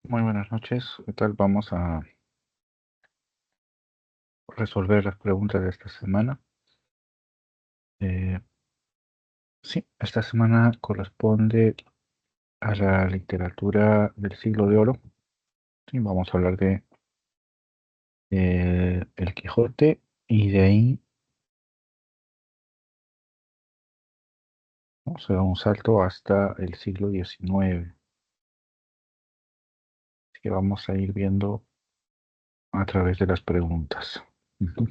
Muy buenas noches. ¿Qué tal? Vamos a resolver las preguntas de esta semana. Eh, sí, esta semana corresponde a la literatura del siglo de oro. Sí, vamos a hablar de El Quijote y de ahí vamos a dar un salto hasta el siglo XIX. Así que vamos a ir viendo a través de las preguntas. Ujú.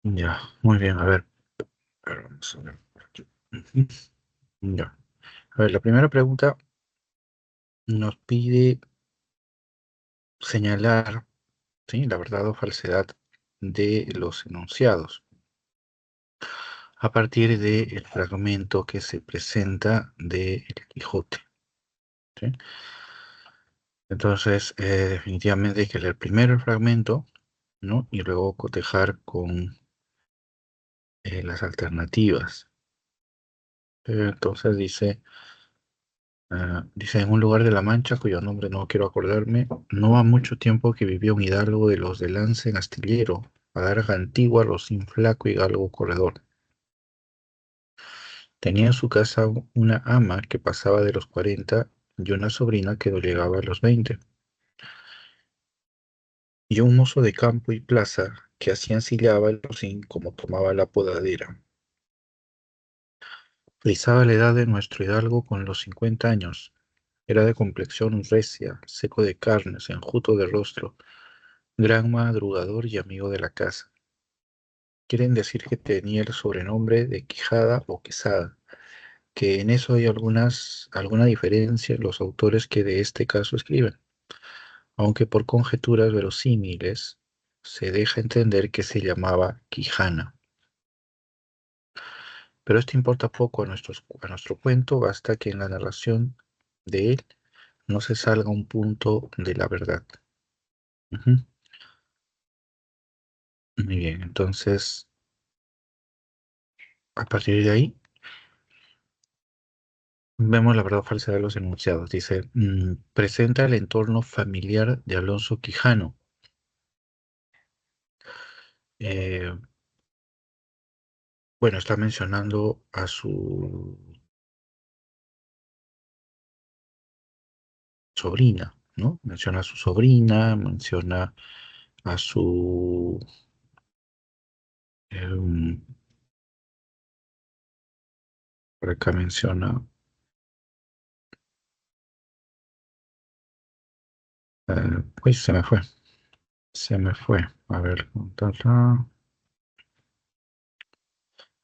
Ya, muy bien. A ver, vamos a ver por aquí. Ujú. Ya. A ver, la primera pregunta nos pide señalar, ¿sí?, la verdad o falsedad de los enunciados a partir del fragmento que se presenta de El Quijote, ¿sí? Entonces, definitivamente hay que leer primero el fragmento, ¿no? Y luego cotejar con las alternativas. Entonces dice, en un lugar de La Mancha, cuyo nombre no quiero acordarme, no ha mucho tiempo que vivió un hidalgo de los de lance en astillero, adarga antigua, rocín flaco y galgo corredor. Tenía en su casa una ama que pasaba de los 40 y una sobrina que no llegaba a los 20, y un mozo de campo y plaza que así ensillaba el rocín como tomaba la podadera. Frisaba la edad de nuestro hidalgo con los 50 años. Era de complexión recia, seco de carnes, enjuto de rostro, gran madrugador y amigo de la casa. Quieren decir que tenía el sobrenombre de Quijada o Quesada, que en eso hay alguna diferencia en los autores que de este caso escriben, aunque por conjeturas verosímiles se deja entender que se llamaba Quijana. Pero esto importa poco a nuestro cuento, basta que en la narración de él no se salga un punto de la verdad. Ujú. Muy bien, entonces, a partir de ahí, vemos la verdad o falsedad de los enunciados. Dice, presenta el entorno familiar de Alonso Quijano. Eh, bueno, está mencionando a su sobrina, ¿no? Menciona a su sobrina, menciona a su... em, por acá menciona... pues se me fue, se me fue. A ver,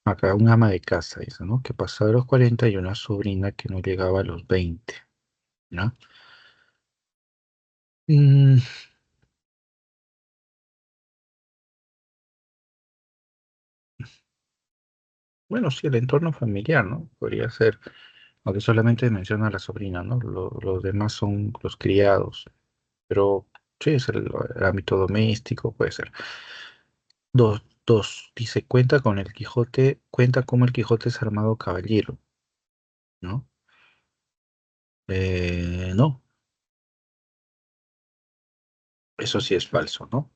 acá un ama de casa, dice, ¿no? Que pasaba de los 40 y una sobrina que no llegaba a los 20, ¿no? Mm, bueno, sí, el entorno familiar, ¿no? Podría ser, aunque solamente menciona a la sobrina, ¿no? Los demás son los criados, pero sí, es el ámbito doméstico, puede ser. Dos, dice, cuenta como el Quijote es armado caballero, ¿no? No, eso sí es falso, ¿no?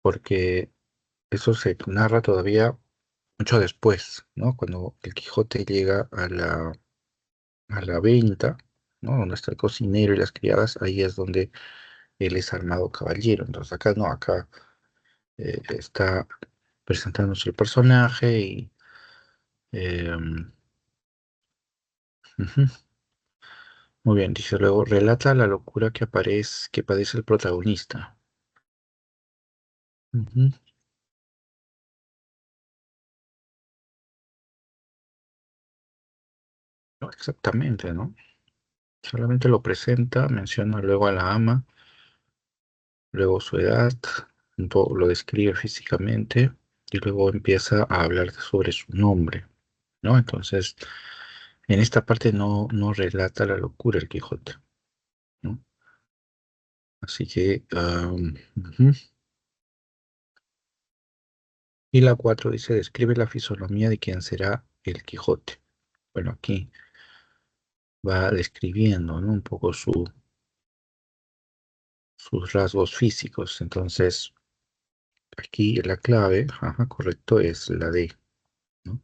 Porque eso se narra todavía mucho después, ¿no? Cuando el Quijote llega a la venta, ¿no? Donde está el cocinero y las criadas, ahí es donde él es armado caballero. Entonces acá no, acá está presentándose el personaje y ujú. Muy bien, dice luego, relata la locura que padece el protagonista. Ujú. No, exactamente, ¿no? Solamente lo presenta, menciona luego a la ama, luego su edad, un poco lo describe físicamente y luego empieza a hablar sobre su nombre, ¿no? Entonces, en esta parte no relata la locura el Quijote. Así que, ujú. Y la 4 dice, describe la fisonomía de quien será el Quijote. Bueno, aquí va describiendo, ¿no? Un poco sus rasgos físicos. Entonces, aquí la clave, ajá, correcto, es la D, ¿no?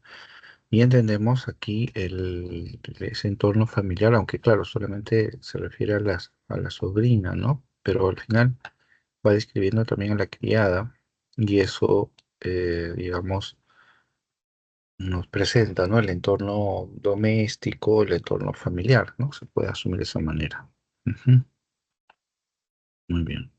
Y entendemos aquí ese entorno familiar, aunque claro, solamente se refiere a la sobrina, ¿no? Pero al final va describiendo también a la criada y eso, digamos, nos presenta, ¿no? El entorno doméstico, el entorno familiar, ¿no? Se puede asumir de esa manera. Ujú. Muy bien.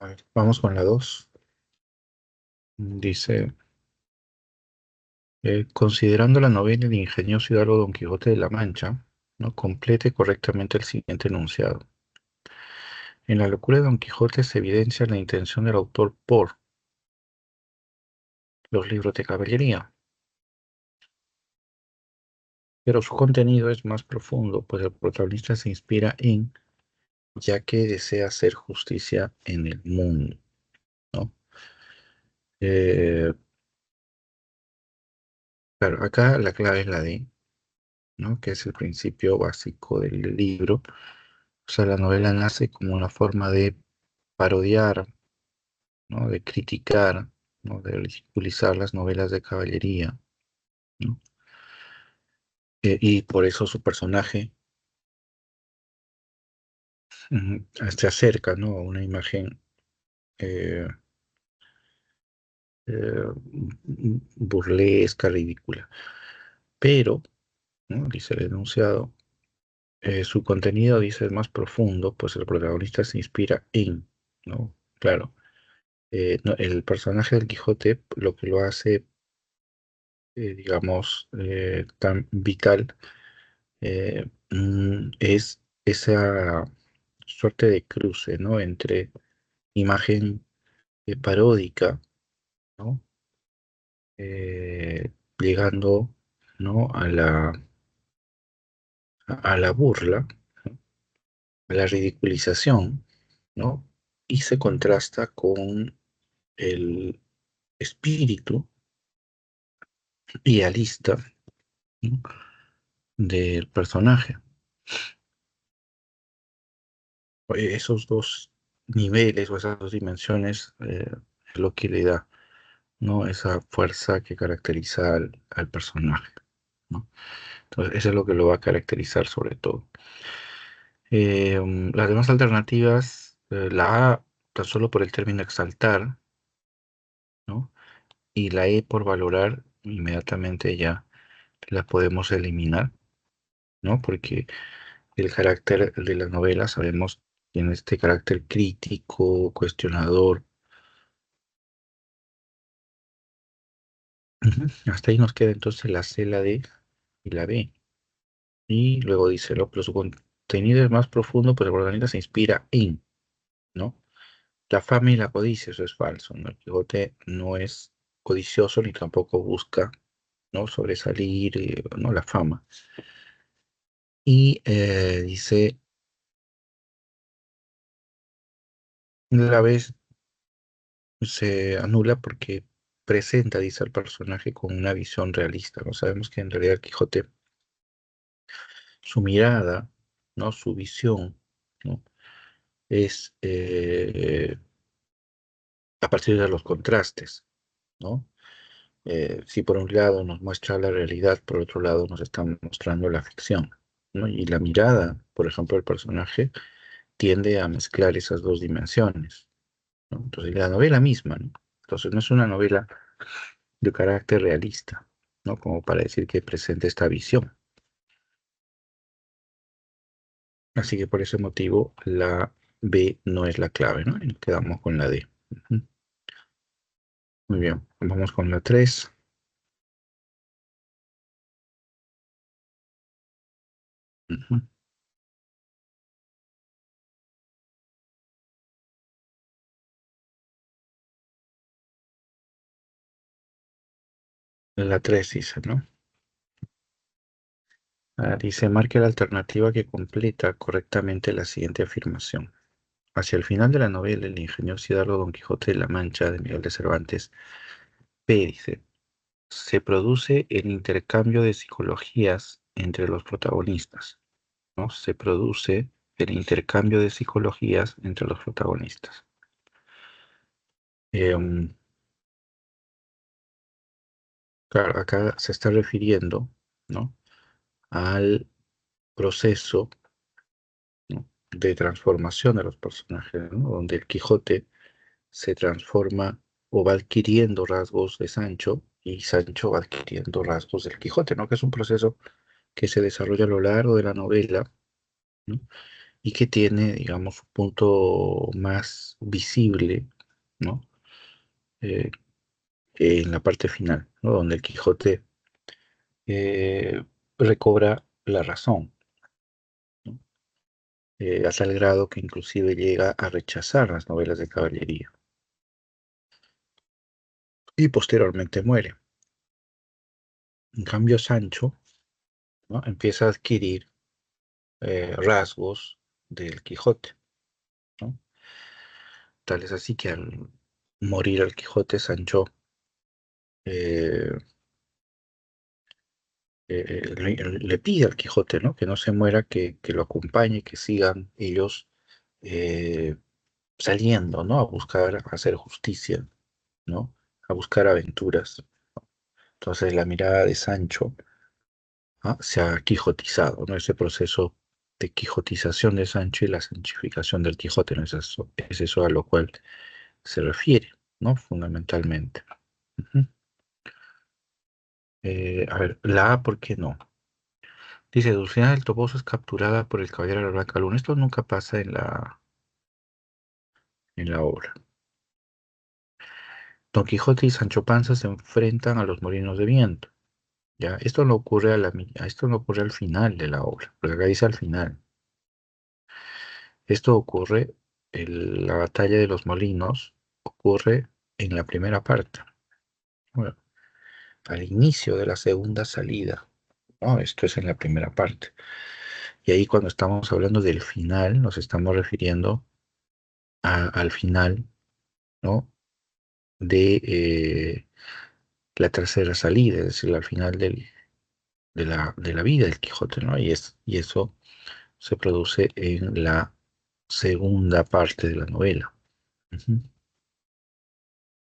A ver, vamos con la 2. Dice, considerando la novela El ingenioso hidalgo Don Quijote de la Mancha, ¿no? Complete correctamente el siguiente enunciado. En la locura de Don Quijote se evidencia la intención del autor por los libros de caballería, pero su contenido es más profundo, pues el protagonista se inspira en, ya que desea hacer justicia en el mundo, ¿no? Eh, claro, acá la clave es la D, ¿no? Que es el principio básico del libro. O sea, la novela nace como una forma de parodiar, ¿no? De criticar, ¿no? De ridiculizar las novelas de caballería, ¿no? Y por eso su personaje se acerca, ¿no? A una imagen eh, burlesca, ridícula. Pero, ¿no? Dice el enunciado, su contenido, dice, es más profundo, pues el protagonista se inspira en, ¿no? Claro, no, el personaje del Quijote lo que lo hace, digamos, tan vital es esa suerte de cruce, ¿no? Entre imagen paródica, ¿no? Llegando, ¿no? A la burla, ¿no? A la ridiculización, ¿no? Y se contrasta con el espíritu idealista, ¿no? Del personaje. Esos dos niveles o esas dos dimensiones es lo que le da, ¿no? Esa fuerza que caracteriza al personaje, ¿no? Entonces, eso es lo que lo va a caracterizar sobre todo. Las demás alternativas, la A, tan solo por el término exaltar, ¿no? Y la E por valorar, inmediatamente ya la podemos eliminar, ¿no? Porque el carácter de la novela, sabemos, tiene este carácter crítico, cuestionador. Ujú. Hasta ahí nos queda entonces la C, la D y la B. Y luego dice, ¿no? Pero su contenido es más profundo, pues el protagonista se inspira en, ¿no? La fama y la codicia, eso es falso, ¿no? El Quijote no es codicioso ni tampoco busca, ¿no? Sobresalir, ¿no? La fama. Y dice, la vez se anula porque presenta, dice, al personaje con una visión realista, ¿no? Sabemos que en realidad el Quijote, su mirada, ¿no? Su visión, ¿no? Es a partir de los contrastes, ¿no? Si por un lado nos muestra la realidad, por otro lado nos está mostrando la ficción, ¿no? Y la mirada, por ejemplo, del personaje tiende a mezclar esas dos dimensiones, ¿no? Entonces, la novela misma, ¿no? Entonces, no es una novela de carácter realista, ¿no? Como para decir que presenta esta visión. Así que por ese motivo, la B no es la clave, ¿no? Y nos quedamos con la D. Ujú. Muy bien, vamos con la 3. Ujú. La 3 dice, ¿no? Dice, marque la alternativa que completa correctamente la siguiente afirmación. Hacia el final de la novela, el ingenioso Hidalgo Don Quijote de la Mancha de Miguel de Cervantes, P dice, se produce el intercambio de psicologías entre los protagonistas, ¿no? Se produce el intercambio de psicologías entre los protagonistas. Em, claro, acá se está refiriendo, ¿no? Al proceso, ¿no? de transformación de los personajes, ¿no? Donde el Quijote se transforma o va adquiriendo rasgos de Sancho y Sancho va adquiriendo rasgos del Quijote, ¿no? Que es un proceso que se desarrolla a lo largo de la novela, ¿no? Y que tiene, digamos, un punto más visible, ¿no? Eh, en la parte final, ¿no? Donde el Quijote recobra la razón, ¿no? A tal grado que inclusive llega a rechazar las novelas de caballería y posteriormente muere. En cambio, Sancho, ¿no? empieza a adquirir rasgos del Quijote, ¿no? Tal es así que al morir el Quijote, Sancho eh, le pide al Quijote, ¿no? Que no se muera, que lo acompañe, que sigan ellos eh, saliendo, ¿no? A buscar hacer justicia, ¿no? A buscar aventuras. Entonces la mirada de Sancho, ¿ah? se ha quijotizado, ¿no? Ese proceso de quijotización de Sancho y la sanchificación del Quijote, ¿no? Es eso a lo cual se refiere, ¿no? Fundamentalmente. Ujú. A ver, la A, ¿por qué no? Dice, Dulcinea del Toboso es capturada por el caballero de la Blanca Luna. Esto nunca pasa en la obra. Don Quijote y Sancho Panza se enfrentan a los molinos de viento. ¿Ya? Esto no ocurre al final de la obra, porque acá dice al final. Esto ocurre, la batalla de los molinos ocurre en la primera parte, bueno, al inicio de la segunda salida, ¿no? Esto es en la primera parte. Y ahí cuando estamos hablando del final, nos estamos refiriendo al final, ¿no? de la tercera salida, es decir, al final de la vida del Quijote, ¿no? Y eso se produce en la segunda parte de la novela. Ujú.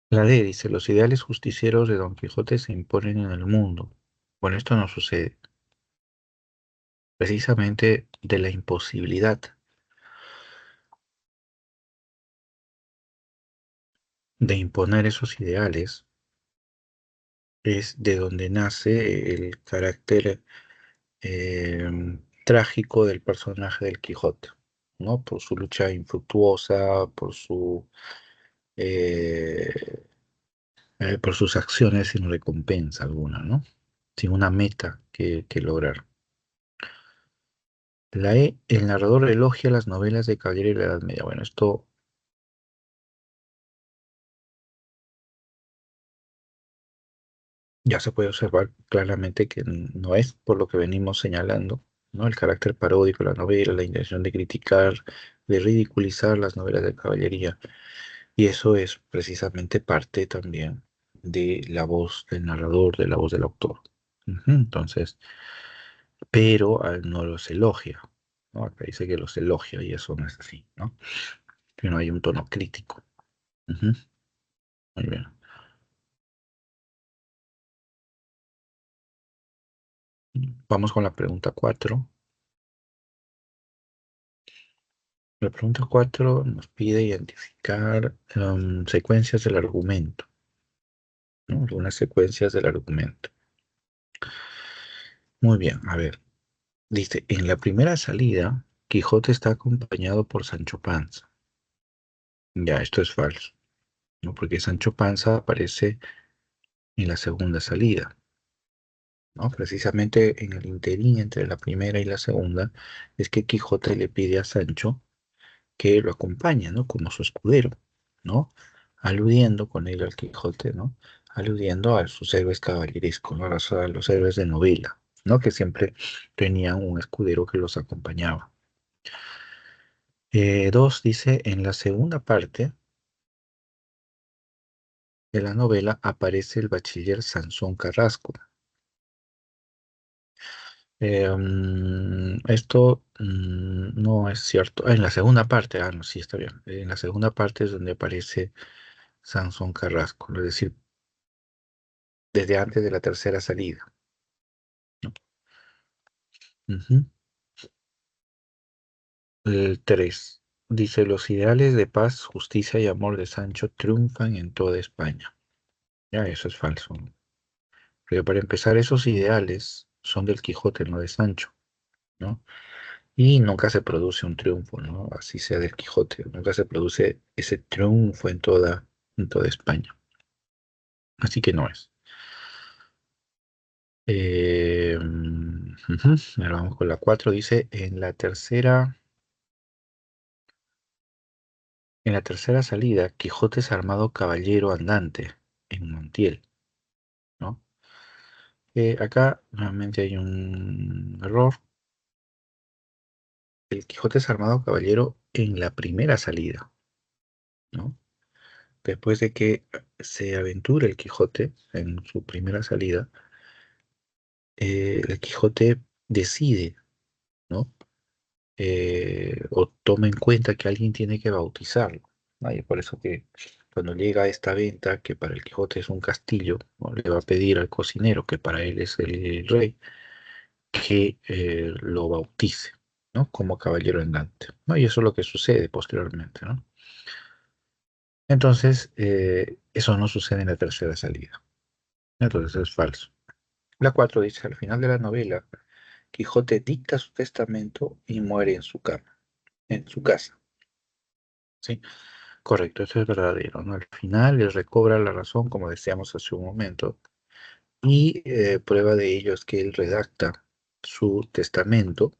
La D dice, los ideales justicieros de Don Quijote se imponen en el mundo. Bueno, esto no sucede. Precisamente de la imposibilidad de imponer esos ideales es de donde nace el carácter trágico del personaje del Quijote, ¿no? Por su lucha infructuosa, eh, por sus acciones sin recompensa alguna, ¿no? Sin una meta que lograr. La E, el narrador elogia las novelas de Caballero de la Edad Media. Bueno, esto ya se puede observar claramente que no es por lo que venimos señalando, ¿no? El carácter paródico de la novela, la intención de criticar, de ridiculizar las novelas de caballería. Y eso es precisamente parte también de la voz del narrador, de la voz del autor. Ujú. Entonces, pero no los elogia, ¿no? Acá dice que los elogia y eso no es así, ¿no? Que no hay un tono crítico. Ujú. Muy bien. Vamos con la pregunta 4. La pregunta 4 nos pide identificar secuencias del argumento, ¿no? Algunas secuencias del argumento. Muy bien, a ver. Dice, en la primera salida, Quijote está acompañado por Sancho Panza. Ya, esto es falso, ¿no? Porque Sancho Panza aparece en la segunda salida, ¿no? Precisamente en el interín entre la primera y la segunda, es que Quijote le pide a Sancho que lo acompañe, ¿no? Como su escudero, ¿no? Aludiendo con él al Quijote, ¿no? aludiendo a sus héroes caballerescos, ¿no? A los héroes de novela, ¿no? Que siempre tenían un escudero que los acompañaba. Dos, dice, en la segunda parte de la novela aparece el bachiller Sansón Carrasco. Esto no es cierto. En la segunda parte, no, sí, está bien. En la segunda parte es donde aparece Sansón Carrasco, es decir, desde antes de la tercera salida, ¿no? Ujú. El 3 dice, los ideales de paz, justicia y amor de Sancho triunfan en toda España. Ya, eso es falso, ¿no? Pero para empezar, esos ideales son del Quijote, no de Sancho, ¿no? Y nunca se produce un triunfo, ¿no? Así sea del Quijote, nunca se produce ese triunfo en toda España. Así que no es. Ujú. Ahora vamos con la 4. Dice, en la tercera salida, Quijote es armado caballero andante en Montiel, ¿no? Acá nuevamente hay un error. El Quijote es armado caballero en la primera salida, ¿no? Después de que se aventura el Quijote en su primera salida, el Quijote decide, ¿no? O toma en cuenta que alguien tiene que bautizarlo, ¿no? Y por eso que cuando llega a esta venta, que para el Quijote es un castillo, ¿no? Le va a pedir al cocinero, que para él es el rey, que lo bautice, ¿no? Como caballero andante, ¿no? Y eso es lo que sucede posteriormente, ¿no? Entonces, eso no sucede en la tercera salida. Entonces es falso. La 4 dice, al final de la novela, Quijote dicta su testamento y muere en su cama, en su casa. ¿Sí? Correcto, eso es verdadero, ¿no? Al final él recobra la razón, como decíamos hace un momento, y prueba de ello es que él redacta su testamento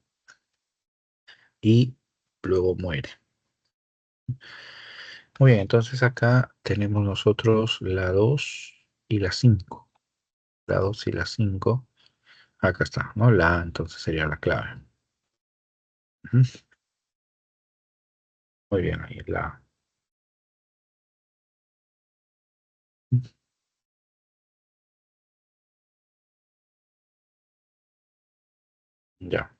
y luego muere. Muy bien, entonces acá tenemos nosotros la 2 y la 5. La 2 y la 5. Acá está, ¿no? La A entonces sería la clave. Ujú. Muy bien, ahí la A. Ya,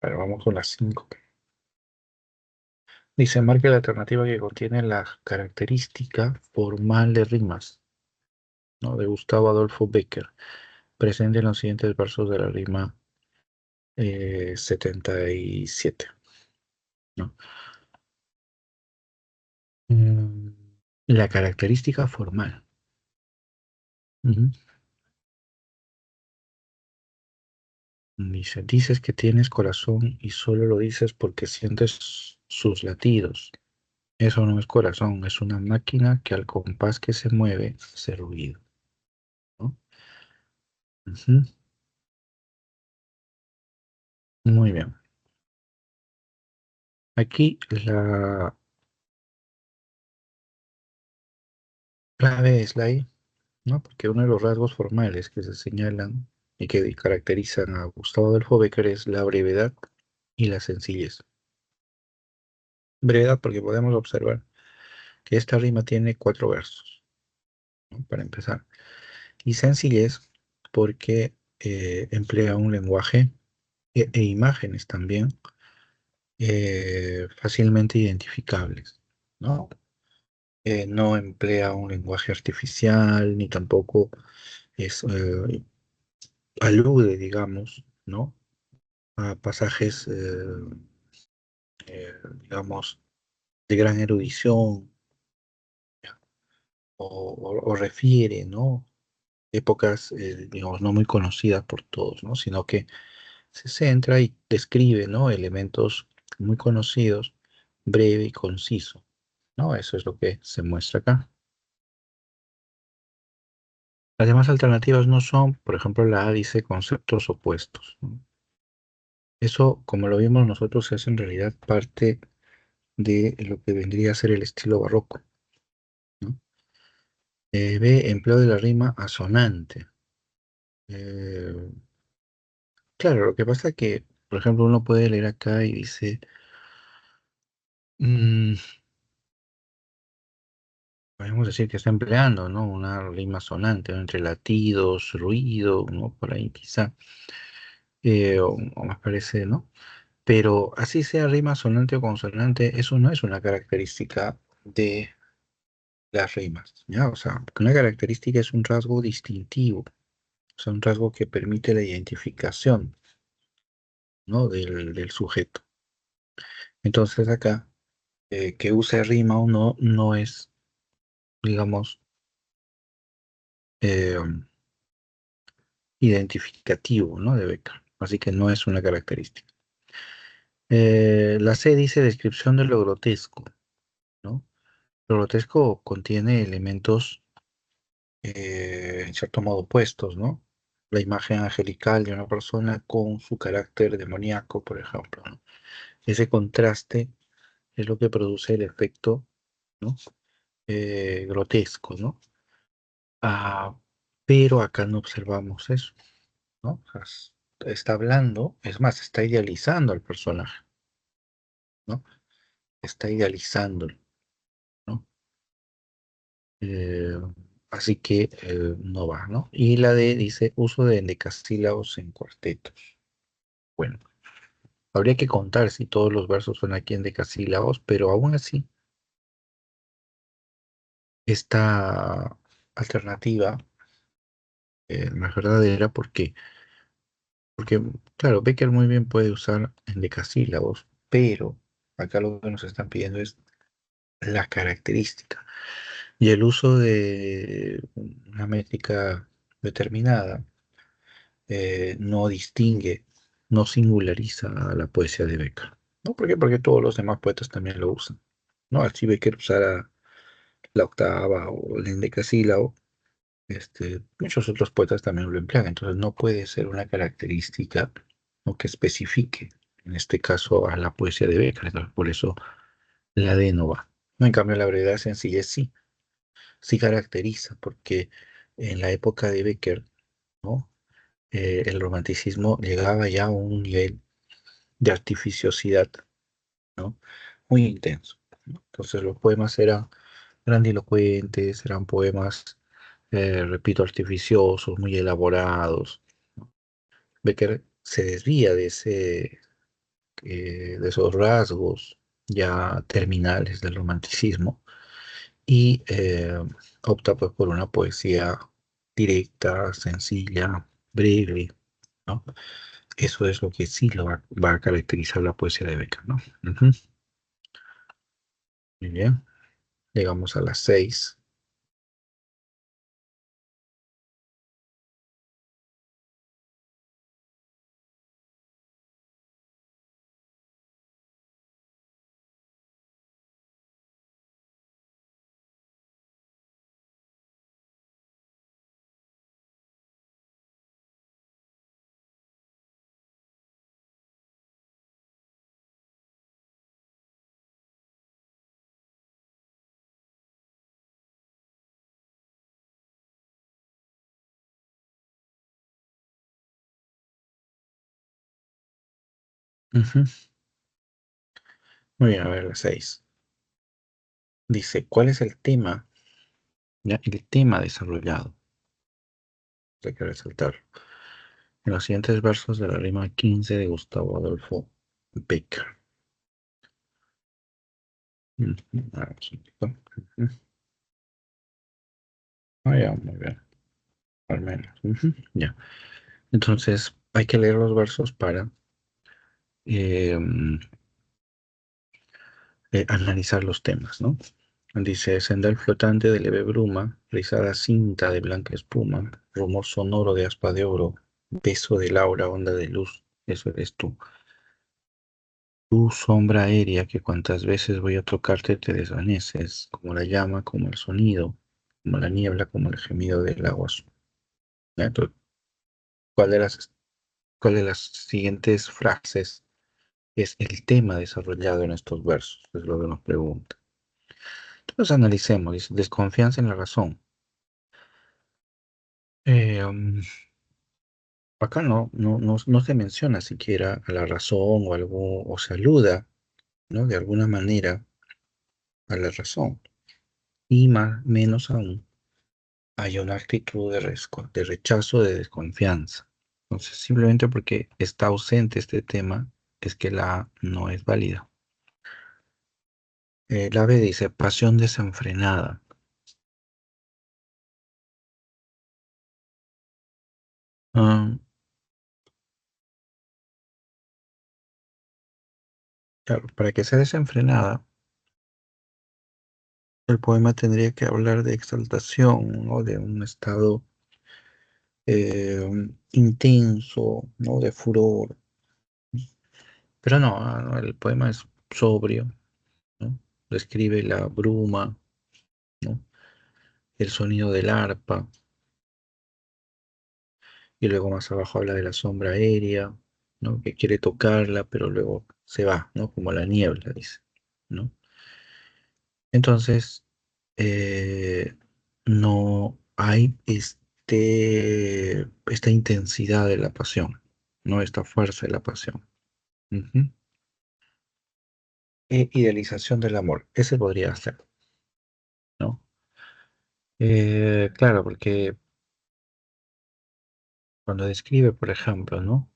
pero vamos con la 5. Dice, marque la alternativa que contiene la característica formal de rimas, ¿no? De Gustavo Adolfo Bécquer, presente en los siguientes versos de la rima 77, ¿no? Mm, La característica formal. Ujú. Dice, dices que tienes corazón y solo lo dices porque sientes sus latidos. Eso no es corazón, es una máquina que al compás que se mueve hace ruido, ¿no? Ujú. Muy bien. Aquí la clave es la I, ¿no? Porque uno de los rasgos formales que se señalan y que caracterizan a Gustavo Adolfo Bécquer es la brevedad y la sencillez. Brevedad porque podemos observar que esta rima tiene 4 versos, ¿no? Para empezar. Y sencillez porque emplea un lenguaje e imágenes también fácilmente identificables, ¿no? No emplea un lenguaje artificial ni tampoco es, alude, digamos, ¿no? A pasajes, digamos, de gran erudición o refiere, ¿no? Épocas, digamos, no muy conocidas por todos, ¿no? Sino que se centra y describe, ¿no? Elementos muy conocidos, breve y conciso, ¿no? Eso es lo que se muestra acá. Las demás alternativas no son, por ejemplo, la A dice conceptos opuestos, ¿no? Eso, como lo vimos nosotros, es en realidad parte de lo que vendría a ser el estilo barroco, ¿no? B, empleo de la rima asonante. Eh, claro, lo que pasa es que, por ejemplo, uno puede leer acá y dice, mm, podemos decir que está empleando, ¿no? Una rima sonante, ¿no? Entre latidos, ruido, ¿no? Por ahí quizá, o más parece, ¿no? Pero así sea rima sonante o consonante, eso no es una característica de las rimas, ¿ya? O sea, una característica es un rasgo distintivo, o sea, un rasgo que permite la identificación, ¿no? Del sujeto. Entonces acá, que use rima o no, no es, digamos, eh, identificativo, ¿no? De Becker. Así que no es una característica. La C dice descripción de lo grotesco, ¿no? Lo grotesco contiene elementos, en cierto modo, opuestos, ¿no? La imagen angelical de una persona con su carácter demoníaco, por ejemplo, ¿no? Ese contraste es lo que produce el efecto, ¿no? Grotesco, ¿no? Ah, pero acá no observamos eso, ¿no? O sea, está hablando, es más, está idealizando al personaje, ¿no? Está idealizándolo, ¿no? Eh, así que no va, ¿no? Y la D dice uso de endecasílabos en cuartetos. Bueno, habría que contar si todos los versos son aquí en decasílabos, pero aún así, esta alternativa no es verdadera porque, claro, Becker muy bien puede usar endecasílabos, pero acá lo que nos están pidiendo es la característica. Y el uso de una métrica determinada no distingue, no singulariza a la poesía de Becker. ¿No? ¿Por qué? Porque todos los demás poetas también lo usan. ¿No? Así Becker usara la octava o el endecasílabo, muchos otros poetas también lo emplean. Entonces no puede ser una característica, ¿no? Que especifique, en este caso, a la poesía de Becker. Entonces, por eso la D no va. No, en cambio, la brevedad sencilla sí, sí caracteriza, porque en la época de Becker, ¿no? El romanticismo llegaba ya a un nivel de artificiosidad, ¿no? Muy intenso, ¿no? Entonces los poemas eran grandilocuentes, eran poemas, repito, artificiosos, muy elaborados, ¿no? Becker se desvía de esos rasgos ya terminales del romanticismo y opta pues por una poesía directa, sencilla, breve, ¿no? Eso es lo que sí va a caracterizar la poesía de Becker, ¿no? Ujú. Muy bien, llegamos a las 6. Muy bien, a ver, las 6. Dice, ¿cuál es el tema? Ya, el tema desarrollado. Hay que resaltar. En los siguientes versos de la rima 15 de Gustavo Adolfo Becker. Ujú, aquí está. Ujú. Ah, ya, muy bien. Al menos. Ujú, ya. Entonces, hay que leer los versos para eh, analizar los temas, ¿no? Dice, sendal flotante de leve bruma, rizada cinta de blanca espuma, rumor sonoro de aspa de oro, beso de Laura, onda de luz, eso eres tú. Tu sombra aérea que cuantas veces voy a tocarte te desvaneces, como la llama, como el sonido, como la niebla, como el gemido del agua azul. ¿Ya? Entonces, ¿cuál de las siguientes frases es el tema desarrollado en estos versos, es lo que nos pregunta. Entonces analicemos, dice, desconfianza en la razón. Eh, um, Acá no se menciona siquiera a la razón o algo, o se aluda, ¿no? De alguna manera a la razón. Y más, menos aún, hay una actitud de rechazo, de desconfianza. Entonces, simplemente porque está ausente este tema, es que la A no es válida. La B dice pasión desenfrenada. Ah, claro, para que sea desenfrenada, el poema tendría que hablar de exaltación, ¿no? De un estado intenso, ¿no? De furor. Pero no, no, el poema es sobrio, ¿no? Describe la bruma, ¿no? El sonido del arpa, y luego más abajo habla de la sombra aérea, ¿no? Que quiere tocarla, pero luego se va, ¿no? Como la niebla, dice, ¿no? Entonces, eh, no hay esta intensidad de la pasión, ¿no? Esta fuerza de la pasión. Ujú. Idealización del amor, ese podría ser, ¿no? Claro, porque cuando describe, por ejemplo, ¿no?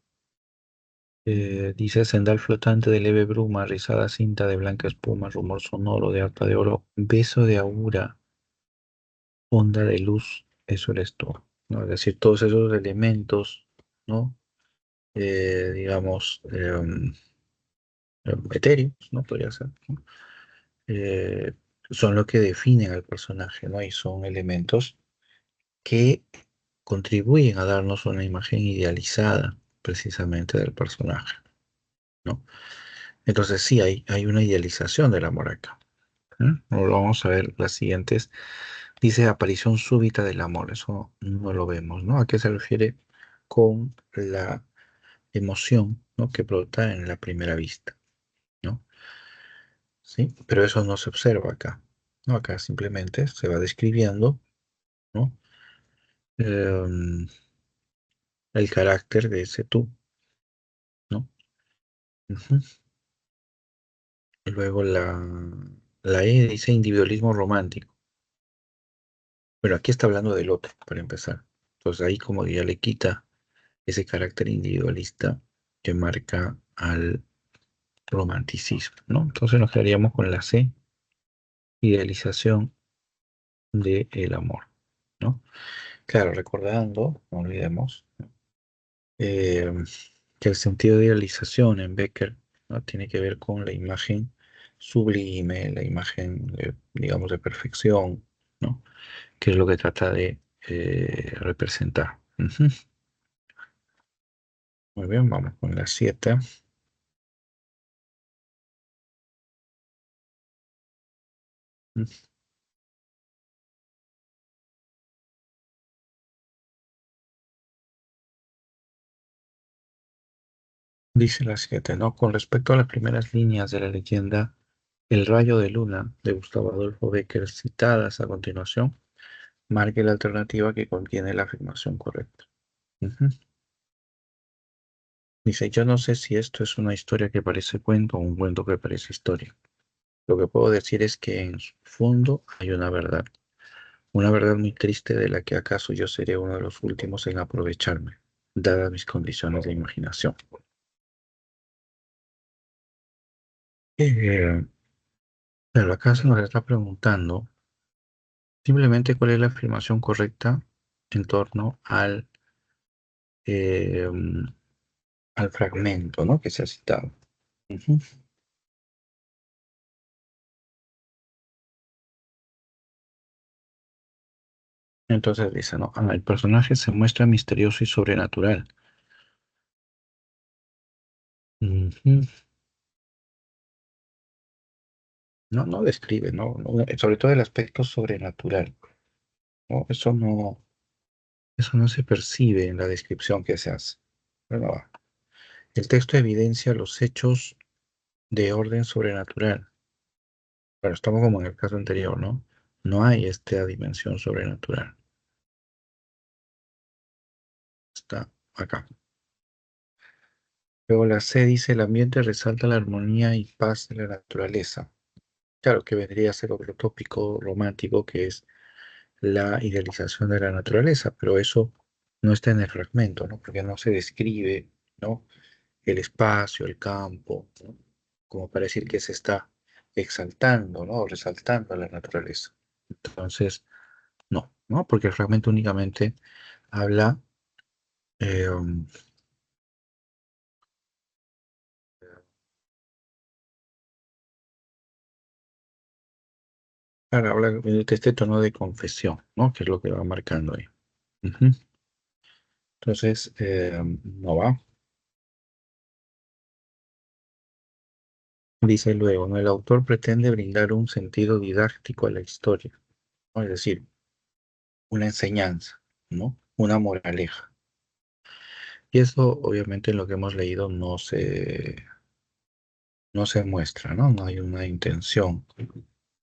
Dice sendal flotante de leve bruma, rizada cinta de blanca espuma, rumor sonoro de harpa de oro, beso de aura, onda de luz, eso eres tú, ¿no? Es decir, todos esos elementos, ¿no? Digamos, etéreos, ¿no? Podría ser, ¿no? Eh, Son lo que definen al personaje, ¿no? Y son elementos que contribuyen a darnos una imagen idealizada precisamente del personaje, ¿no? Entonces sí, hay una idealización del amor acá. Ahora vamos a ver las siguientes. Dice aparición súbita del amor, eso no lo vemos, ¿no? ¿A qué se refiere con la emoción, ¿no? Que brota en la primera vista, ¿no? Sí, pero eso no se observa acá, ¿no? Acá simplemente se va describiendo, ¿no? Em, el carácter de ese tú, ¿no? Ujú. Luego la E dice individualismo romántico. Pero aquí está hablando del otro, para empezar. Entonces ahí como que ya le quita ese carácter individualista que marca al romanticismo, ¿no? Entonces nos quedaríamos con la C, idealización del amor, ¿no? Claro, recordando, no olvidemos, eh, que el sentido de idealización en Becker, ¿no? Tiene que ver con la imagen sublime, la imagen, digamos, de perfección, ¿no? Que es lo que trata de representar. Ujú. Muy bien, vamos con la 7. Dice la 7, ¿no? Con respecto a las primeras líneas de la leyenda El rayo de luna de Gustavo Adolfo Bécquer citadas a continuación, marque la alternativa que contiene la afirmación correcta. Ujú. Dice, yo no sé si esto es una historia que parece cuento o un cuento que parece historia. Lo que puedo decir es que en su fondo hay una verdad muy triste de la que acaso yo seré uno de los últimos en aprovecharme, dadas mis condiciones de imaginación. Eh, pero acá se nos está preguntando simplemente cuál es la afirmación correcta en torno eh, al fragmento, ¿no? Que se ha citado. Ujú. Entonces dice, ¿no? El personaje se muestra misterioso y sobrenatural. Ujú. No describe, sobre todo el aspecto sobrenatural, ¿no? Eso no se percibe en la descripción que se hace. Bueno, va. El texto evidencia los hechos de orden sobrenatural. Bueno, estamos como en el caso anterior, ¿no? No hay esta dimensión sobrenatural. Está acá. Luego la C dice, el ambiente resalta la armonía y paz de la naturaleza. Claro que vendría a ser otro tópico romántico que es la idealización de la naturaleza, pero eso no está en el fragmento, ¿no? Porque no se describe, ¿no? El espacio, el campo, ¿no? Como para decir que se está exaltando, ¿no? O resaltando la naturaleza. Entonces, no, ¿no? Porque el fragmento únicamente habla, um, claro, habla de este tono de confesión, ¿no? Que es lo que va marcando ahí. Ujú. Entonces, no va. Dice luego, ¿no? El autor pretende brindar un sentido didáctico a la historia, ¿no? Es decir, una enseñanza, ¿no? Una moraleja. Y eso, obviamente, en lo que hemos leído no se muestra, ¿no? No hay una intención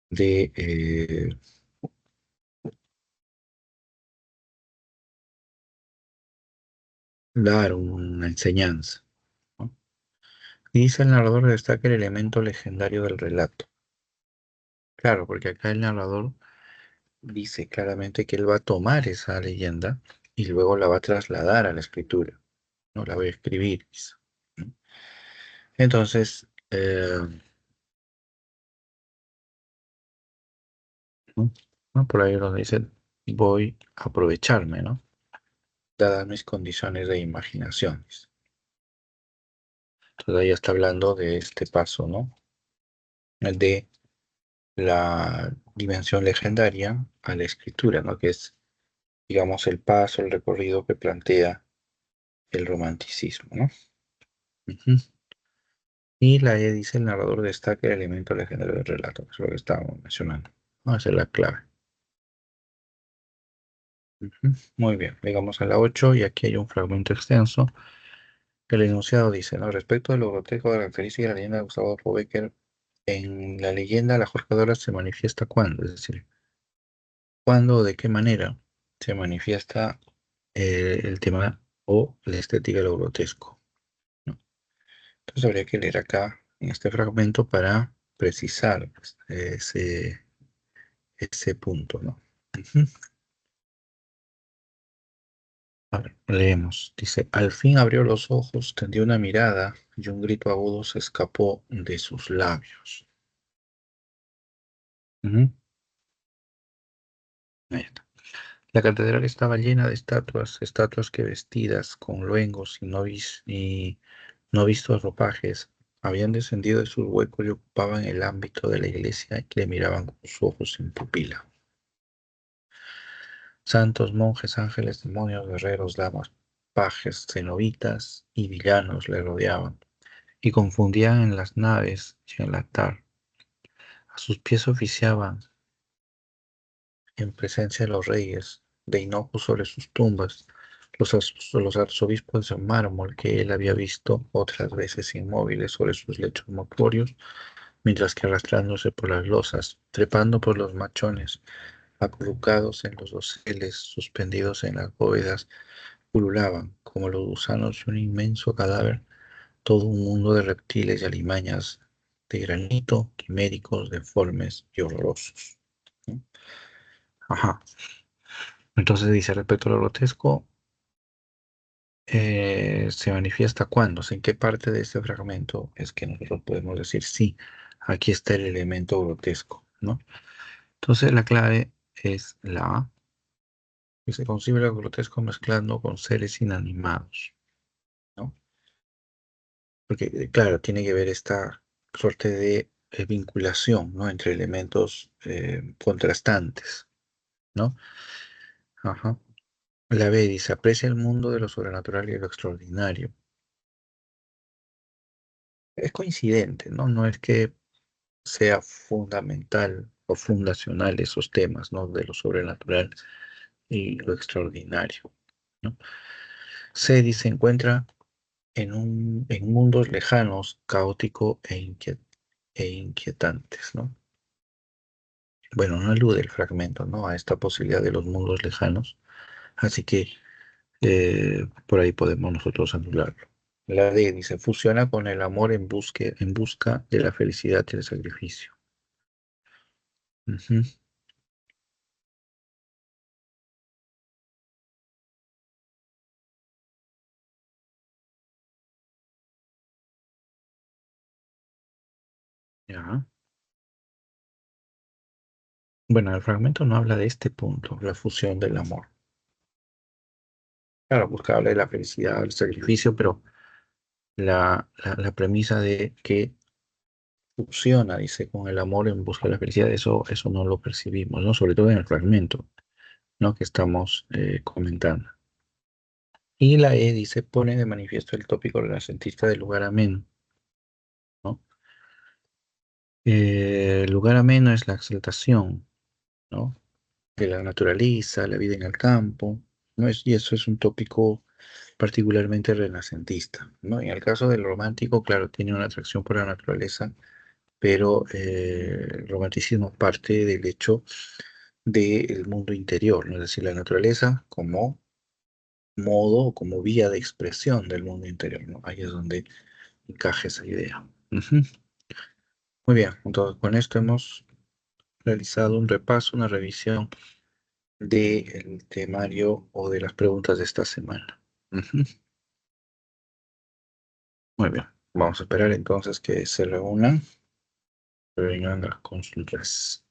de dar una enseñanza, ¿no? Y dice el narrador destaca el elemento legendario del relato. Claro, porque acá el narrador dice claramente que él va a tomar esa leyenda y luego la va a trasladar a la escritura, no la voy a escribir, dice, ¿no? Entonces, ¿no? ¿No? Por ahí donde dice, voy a aprovecharme, ¿no? Dadas mis condiciones de imaginaciones. Entonces ahí está hablando de este paso, ¿no? El de la dimensión legendaria a la escritura, ¿no? Que es, digamos, el paso, el recorrido que plantea el romanticismo, ¿no? Ujú. Y la E dice, el narrador destaca el elemento legendario del relato, que es lo que estábamos mencionando, ¿no? Esa es la clave. Ujú. Muy bien, llegamos a la 8 y aquí hay un fragmento extenso. El enunciado dice, ¿no? Respecto de lo grotesco de la característica de la leyenda de Gustavo Adolfo Bécquer, en la leyenda la jorjadora se manifiesta cuándo, es decir, cuándo o de qué manera se manifiesta el tema o la estética de lo grotesco, ¿no? Entonces habría que leer acá en este fragmento para precisar pues, ese punto, ¿no? Ujú. A ver, leemos. Dice, al fin abrió los ojos, tendió una mirada y un grito agudo se escapó de sus labios. Ujú. Ahí está. La catedral estaba llena de estatuas, estatuas que vestidas con luengos y no vistos ropajes, habían descendido de sus huecos y ocupaban el ámbito de la iglesia y que le miraban con sus ojos sin pupila. Santos, monjes, ángeles, demonios, guerreros, damas, pajes, cenobitas y villanos le rodeaban y confundían en las naves y en el altar. A sus pies oficiaban en presencia de los reyes, de hinojo sobre sus tumbas, los arzobispos de mármol que él había visto otras veces inmóviles sobre sus lechos mortuorios, mientras que arrastrándose por las losas, trepando por los machones, acurrucados en los doseles, suspendidos en las bóvedas, pululaban, como los gusanos de un inmenso cadáver, todo un mundo de reptiles y alimañas de granito, quiméricos, deformes y horrorosos, ¿no? Ajá. Entonces dice, respecto a lo grotesco, se manifiesta cuándo, o sea, en qué parte de este fragmento es que nosotros podemos decir, sí, aquí está el elemento grotesco, ¿no? Entonces la clave es la A, que se concibe lo grotesco mezclando con seres inanimados, ¿no? Porque, claro, tiene que ver esta suerte de vinculación, ¿no? Entre elementos contrastantes, ¿no? Ajá. La B dice, aprecia el mundo de lo sobrenatural y de lo extraordinario. Es coincidente, ¿no? No es que sea fundamental o fundacional esos temas, ¿no? De lo sobrenatural y lo extraordinario, ¿no? Se encuentra en mundos lejanos, caótico e inquietantes, ¿no? Bueno, no alude el fragmento, ¿no? A esta posibilidad de los mundos lejanos, así que por ahí podemos nosotros anularlo. La D dice, fusiona con el amor en busca de la felicidad y el sacrificio. Ujú. Ya. Bueno, el fragmento no habla de este punto, la fusión del amor. Claro, busca hablar de la felicidad, el sacrificio, pero la premisa de que fusiona, dice, con el amor en busca de la felicidad, eso no lo percibimos, ¿no? Sobre todo en el fragmento, ¿no? Que estamos comentando. Y la E dice, pone de manifiesto el tópico renacentista del lugar ameno, ¿no? El lugar ameno es la exaltación, ¿no? De la naturaleza, la vida en el campo, ¿no? Y eso es un tópico particularmente renacentista, ¿no? En el caso del romántico, claro, tiene una atracción por la naturaleza, pero el romanticismo parte del hecho del mundo interior, ¿no? Es decir, la naturaleza como modo o como vía de expresión del mundo interior, ¿no? Ahí es donde encaja esa idea. Ujú. Muy bien, entonces con esto hemos realizado un repaso, una revisión del temario o de las preguntas de esta semana. Ujú. Muy bien, vamos a esperar entonces que se reúnan, que vengan las consultas.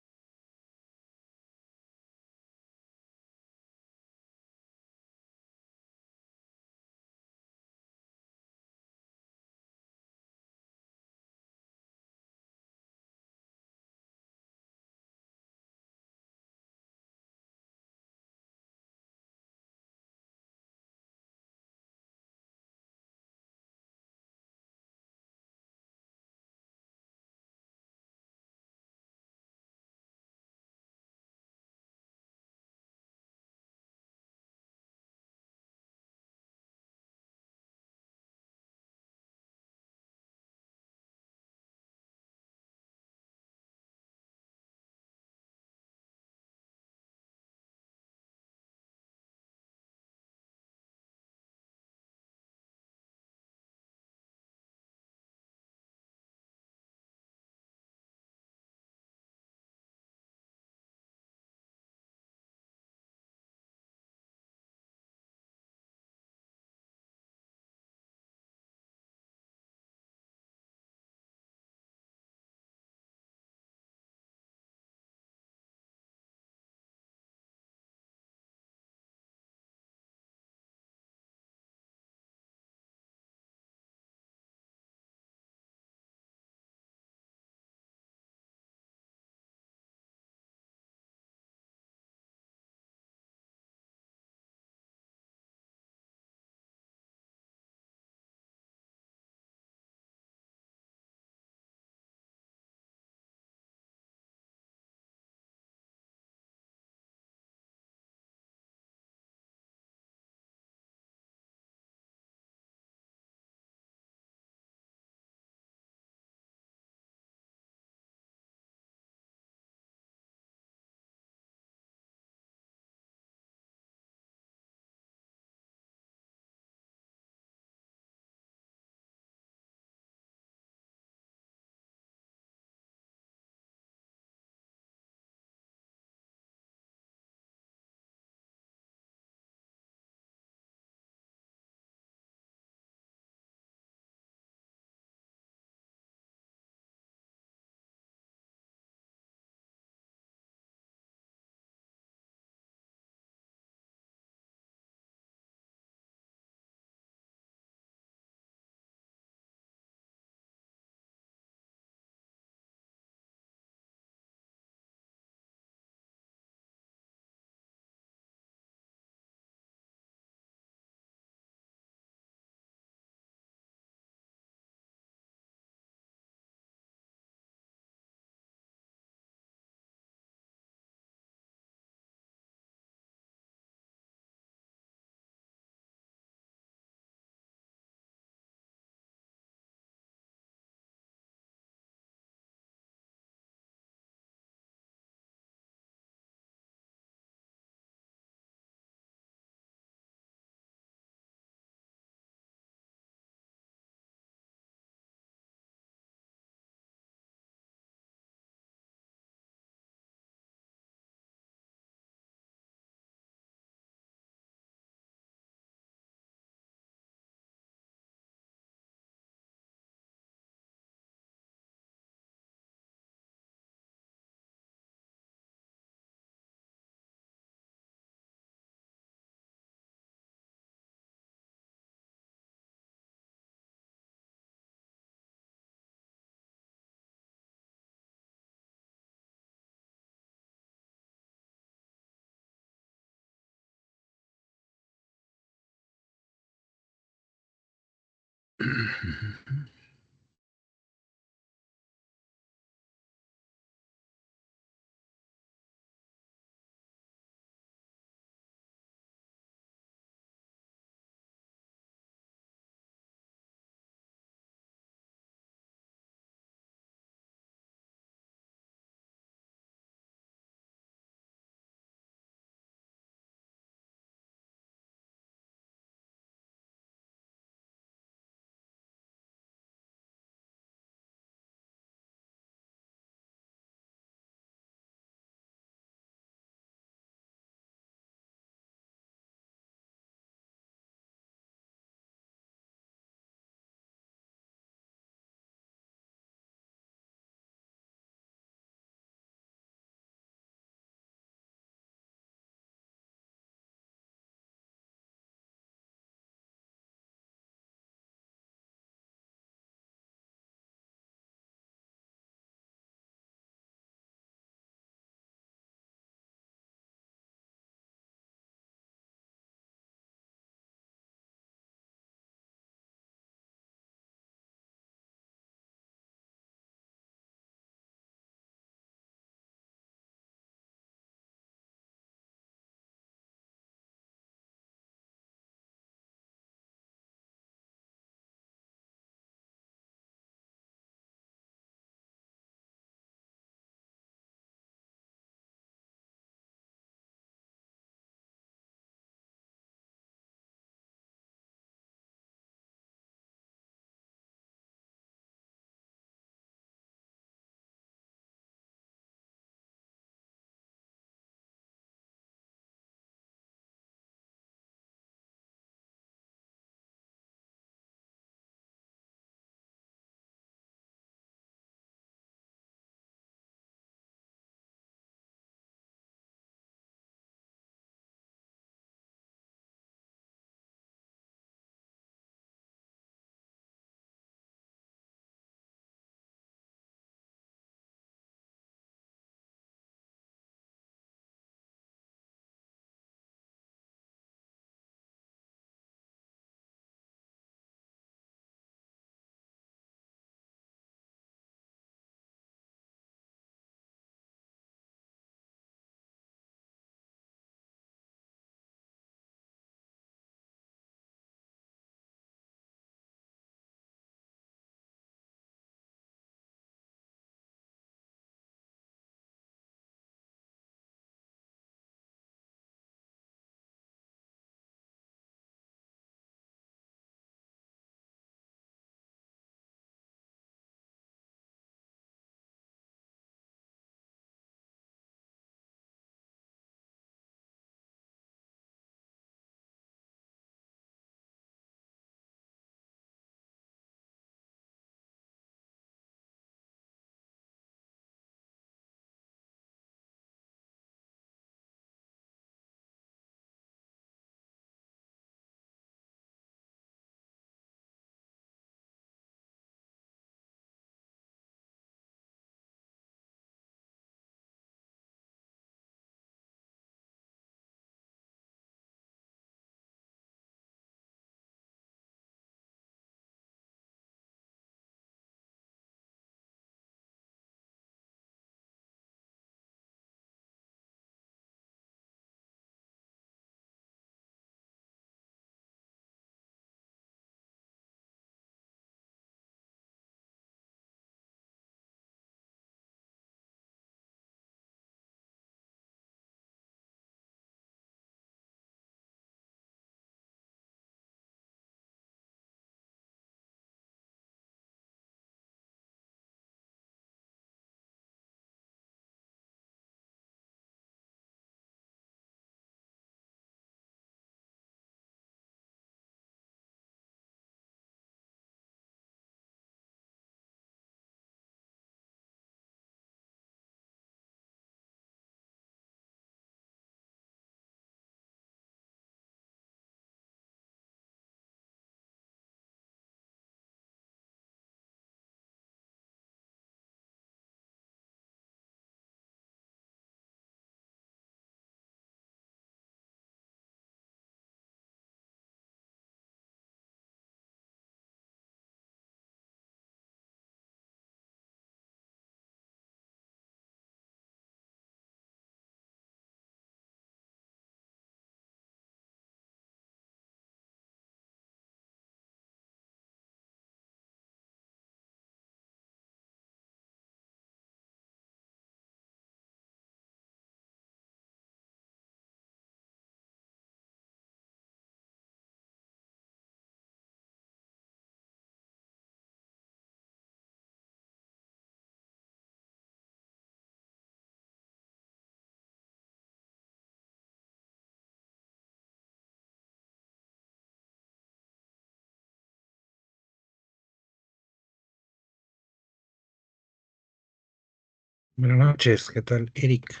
Buenas noches, ¿qué tal, Eric?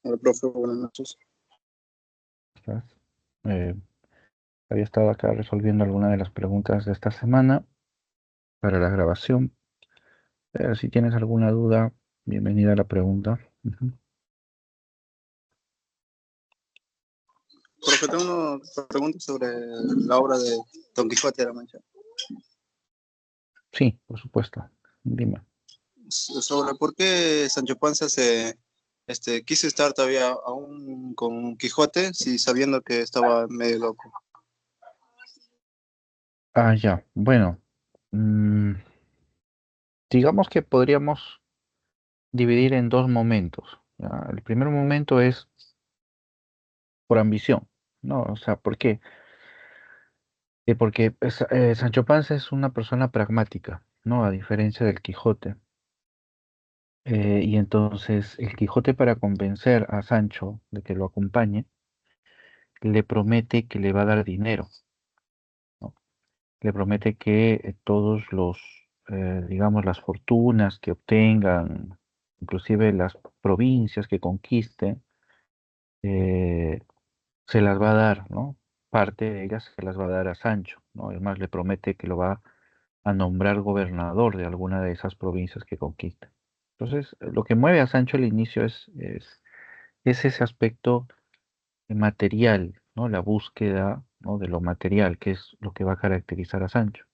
Hola, profe, buenas noches. ¿Estás? Eh, Había estado acá resolviendo algunas de las preguntas de esta semana para la grabación. Si tienes alguna duda, bienvenida a la pregunta. Ujú. Profe, tengo una pregunta sobre la obra de Don Quijote de la Mancha. Sí, por supuesto. Dime. Sobre por qué Sancho Panza quiso estar todavía aún con Quijote, si sabiendo que estaba medio loco. Ah, ya. Bueno, mm, digamos que podríamos dividir en dos momentos. ¿Ya? El primer momento es por ambición, ¿no? O sea, ¿por qué? Porque pues, Sancho Panza es una persona pragmática, ¿no? A diferencia del Quijote. Y entonces el Quijote, para convencer a Sancho de que lo acompañe, le promete que le va a dar dinero, ¿no? Le promete que todos digamos, las fortunas que obtengan, inclusive las provincias que conquisten, eh, se las va a dar, ¿no? Parte de ellas se las va a dar a Sancho, ¿no? Además le promete que lo va a nombrar gobernador de alguna de esas provincias que conquista. Entonces, lo que mueve a Sancho al inicio es ese aspecto material, ¿no? La búsqueda, ¿no? De lo material, que es lo que va a caracterizar a Sancho.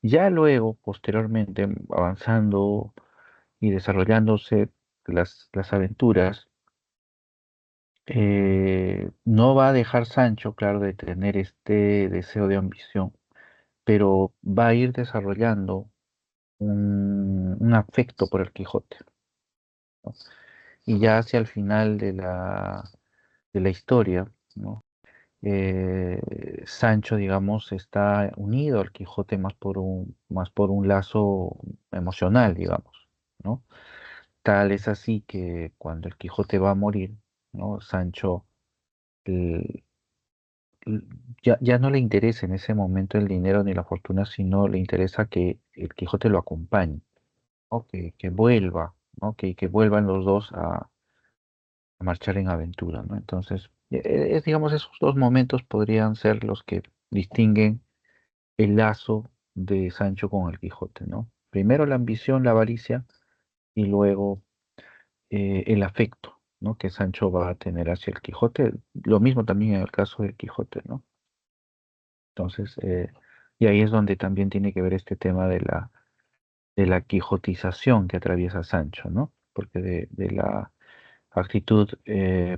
Ya luego, posteriormente, avanzando y desarrollándose las aventuras, no va a dejar Sancho, claro, de tener este deseo de ambición, pero va a ir desarrollando un afecto por el Quijote, ¿no? Y ya hacia el final de la historia, ¿no? Sancho, digamos, está unido al Quijote más por un lazo emocional, digamos, ¿no? Tal es así que cuando el Quijote va a morir, ¿no? Sancho eh, l- ya no le interesa en ese momento el dinero ni la fortuna, sino le interesa que el Quijote lo acompañe, ¿no? Que vuelva, ¿no? Que vuelvan los dos a marchar en aventura, ¿no? Entonces, digamos, esos dos momentos podrían ser los que distinguen el lazo de Sancho con el Quijote, ¿no? Primero la ambición, la avaricia y luego el afecto, ¿no? Que Sancho va a tener hacia el Quijote. Lo mismo también en el caso del Quijote, ¿no? Entonces, y ahí es donde también tiene que ver este tema de la quijotización que atraviesa Sancho, ¿no? Porque de la actitud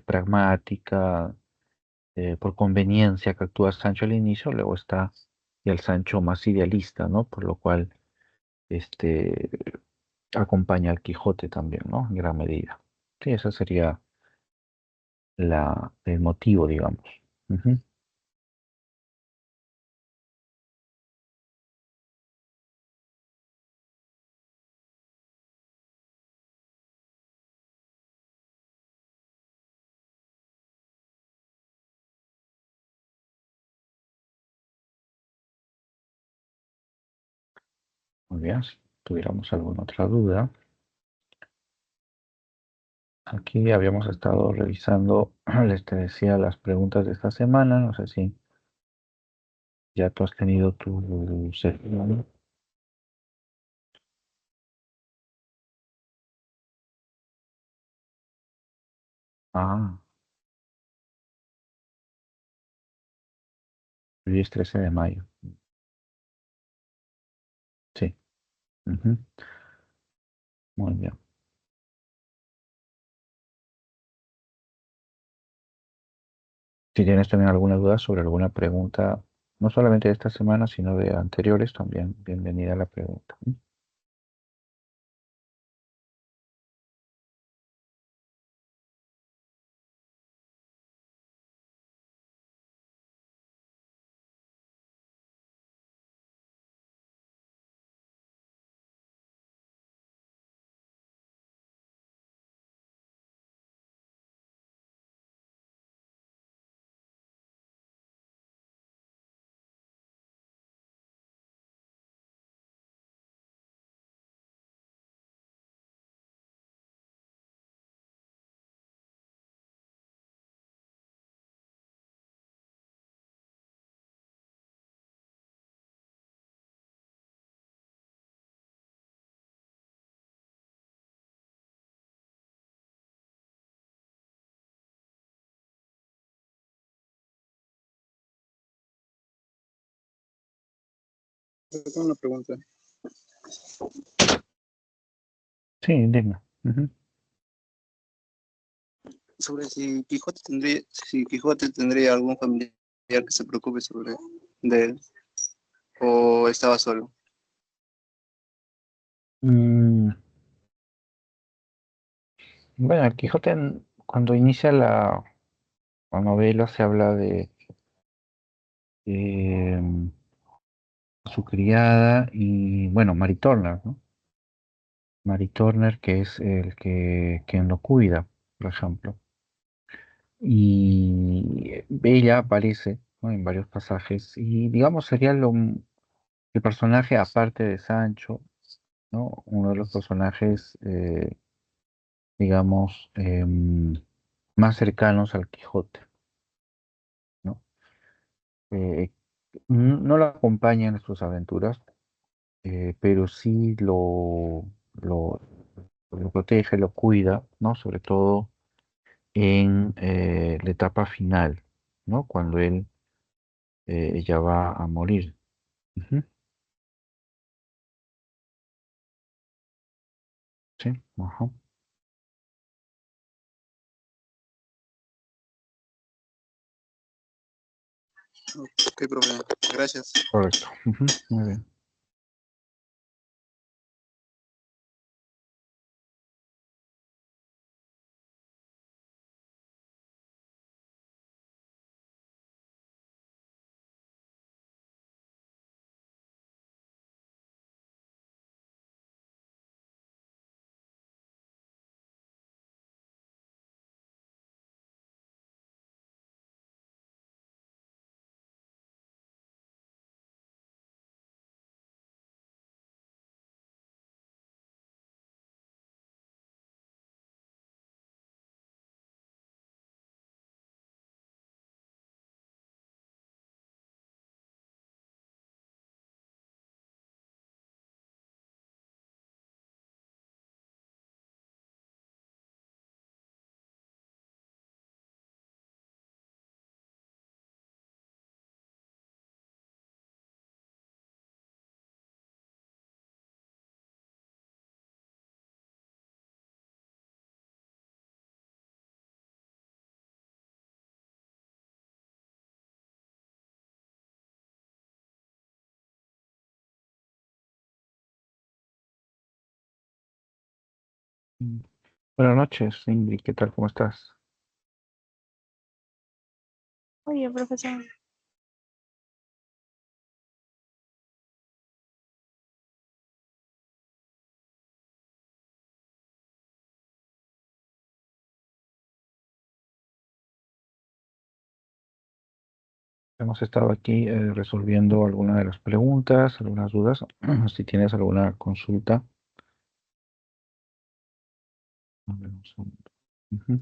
pragmática, por conveniencia que actúa Sancho al inicio, luego está el Sancho más idealista, ¿no? Por lo cual este, acompaña al Quijote también, ¿no? En gran medida. Sí, ese sería el motivo, digamos. Ujú. Muy bien, si tuviéramos alguna otra duda. Aquí habíamos estado revisando, les te decía, las preguntas de esta semana. No sé si ya tú has tenido tu sesión. Ah, hoy es 13 de mayo. Sí. Ujú. Muy bien. Si tienes también alguna duda sobre alguna pregunta, no solamente de esta semana, sino de anteriores, también bienvenida a la pregunta. tengo una pregunta. Sí, dime. Ujú. Sobre si Quijote tendría algún familiar que se preocupe sobre de él, o estaba solo. Mm, bueno, el Quijote, cuando inicia la novela, se habla de em, su criada y, bueno, Mary Turner, ¿no? Mary Turner, que es el que quien lo cuida, por ejemplo. Y ella aparece, ¿no?, en varios pasajes y, digamos, sería el personaje, aparte de Sancho, ¿no?, uno de los personajes, digamos, más cercanos al Quijote, ¿no? Eh, no lo acompaña en sus aventuras, pero sí lo protege, lo cuida, ¿no? Sobre todo en la etapa final, ¿no? Cuando él ya va a morir. Ujú. Sí, ajá, Ok, problema. Gracias. correcto. Ujú, muy bien. Mm. Buenas noches, Ingrid, ¿qué tal? ¿Cómo estás? Oye, profesor, Hemos estado aquí resolviendo algunas de las preguntas, algunas dudas. Si tienes alguna consulta. A ver, un segundo. Ujú.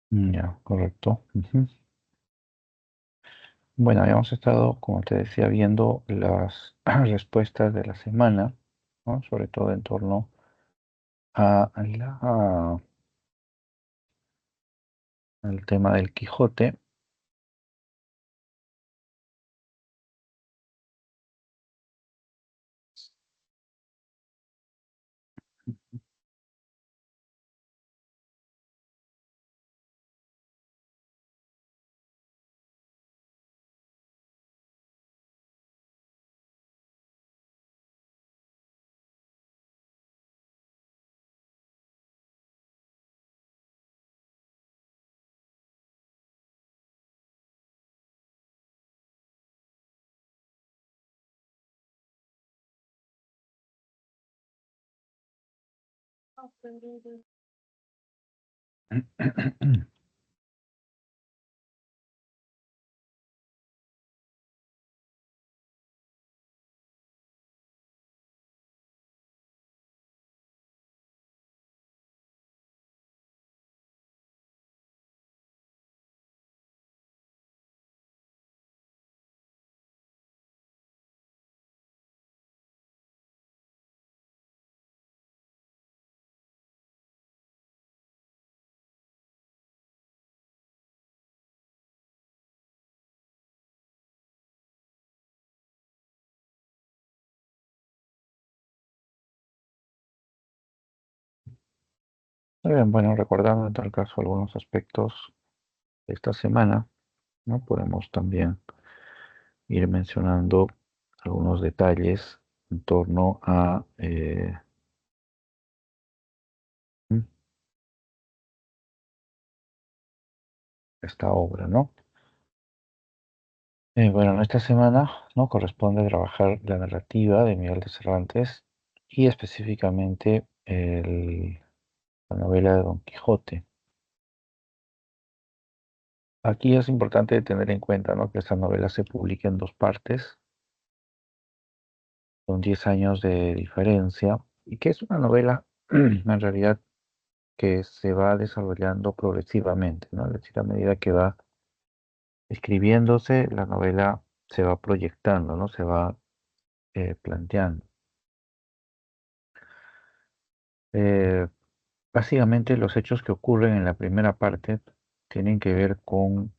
Ya, correcto. Ujú. Bueno, habíamos estado, como te decía, viendo las respuestas de la semana, ¿no? Sobre todo en torno a al tema del Quijote. Muy bien, bueno, recordando en tal caso algunos aspectos de esta semana, ¿no? Podemos también ir mencionando algunos detalles en torno a esta obra, ¿no? Bueno, en esta semana, ¿no? Corresponde trabajar la narrativa de Miguel de Cervantes y específicamente la novela de Don Quijote. Aquí es importante tener en cuenta, ¿no? Que esta novela se publica en dos partes, con 10 años de diferencia, y que es una novela, en realidad, que se va desarrollando progresivamente, ¿no? Es decir, a medida que va escribiéndose, la novela se va proyectando, ¿no? Se va planteando. Eh, Básicamente, los hechos que ocurren en la primera parte tienen que ver con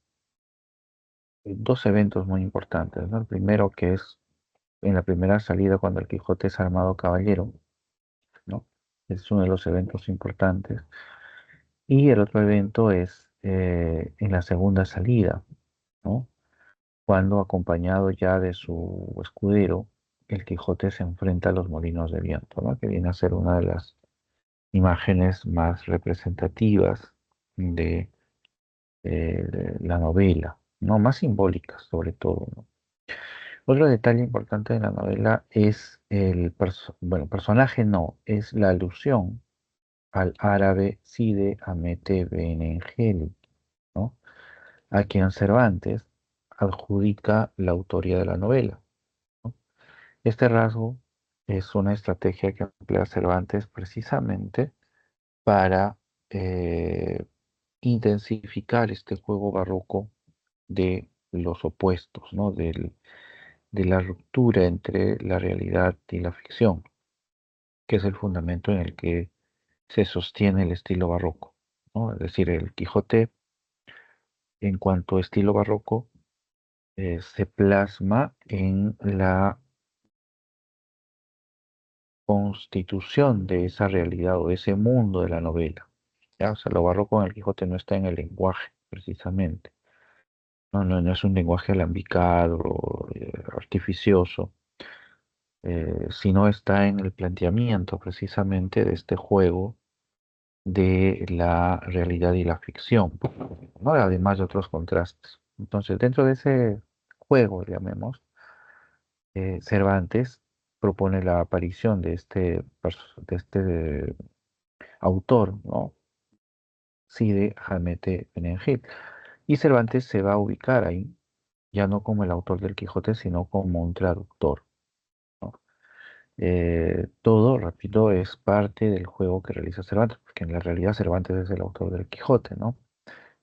dos eventos muy importantes, ¿no? El primero que es en la primera salida cuando el Quijote es armado caballero, ¿no? Es uno de los eventos importantes. Y el otro evento es en la segunda salida, ¿no? Cuando acompañado ya de su escudero, el Quijote se enfrenta a los molinos de viento, ¿no? Que viene a ser una de las imágenes más representativas de la novela, ¿no? Más simbólicas sobre todo, ¿no? Otro detalle importante de la novela es bueno, personaje no, es la alusión al árabe Cide Hamete Benengeli, ¿no? A quien Cervantes adjudica la autoría de la novela, ¿no? Este rasgo es una estrategia que emplea Cervantes precisamente para eh, intensificar este juego barroco de los opuestos, ¿no? De la ruptura entre la realidad y la ficción, que es el fundamento en el que se sostiene el estilo barroco, ¿no? Es decir, el Quijote, en cuanto a estilo barroco, se plasma en la constitución de esa realidad o de ese mundo de la novela. ¿Ya? O sea, lo barroco en el Quijote no está en el lenguaje, precisamente. No es un lenguaje alambicado, artificioso, sino está en el planteamiento precisamente de este juego de la realidad y la ficción, ¿no? Además de otros contrastes. Entonces, dentro de ese juego, llamemos, Cervantes propone la aparición de este autor, ¿no? Cide Hamete Benengeli. Y Cervantes se va a ubicar ahí, ya no como el autor del Quijote, sino como un traductor, ¿no? Todo, repito, es parte del juego que realiza Cervantes, porque en la realidad Cervantes es el autor del Quijote, ¿no?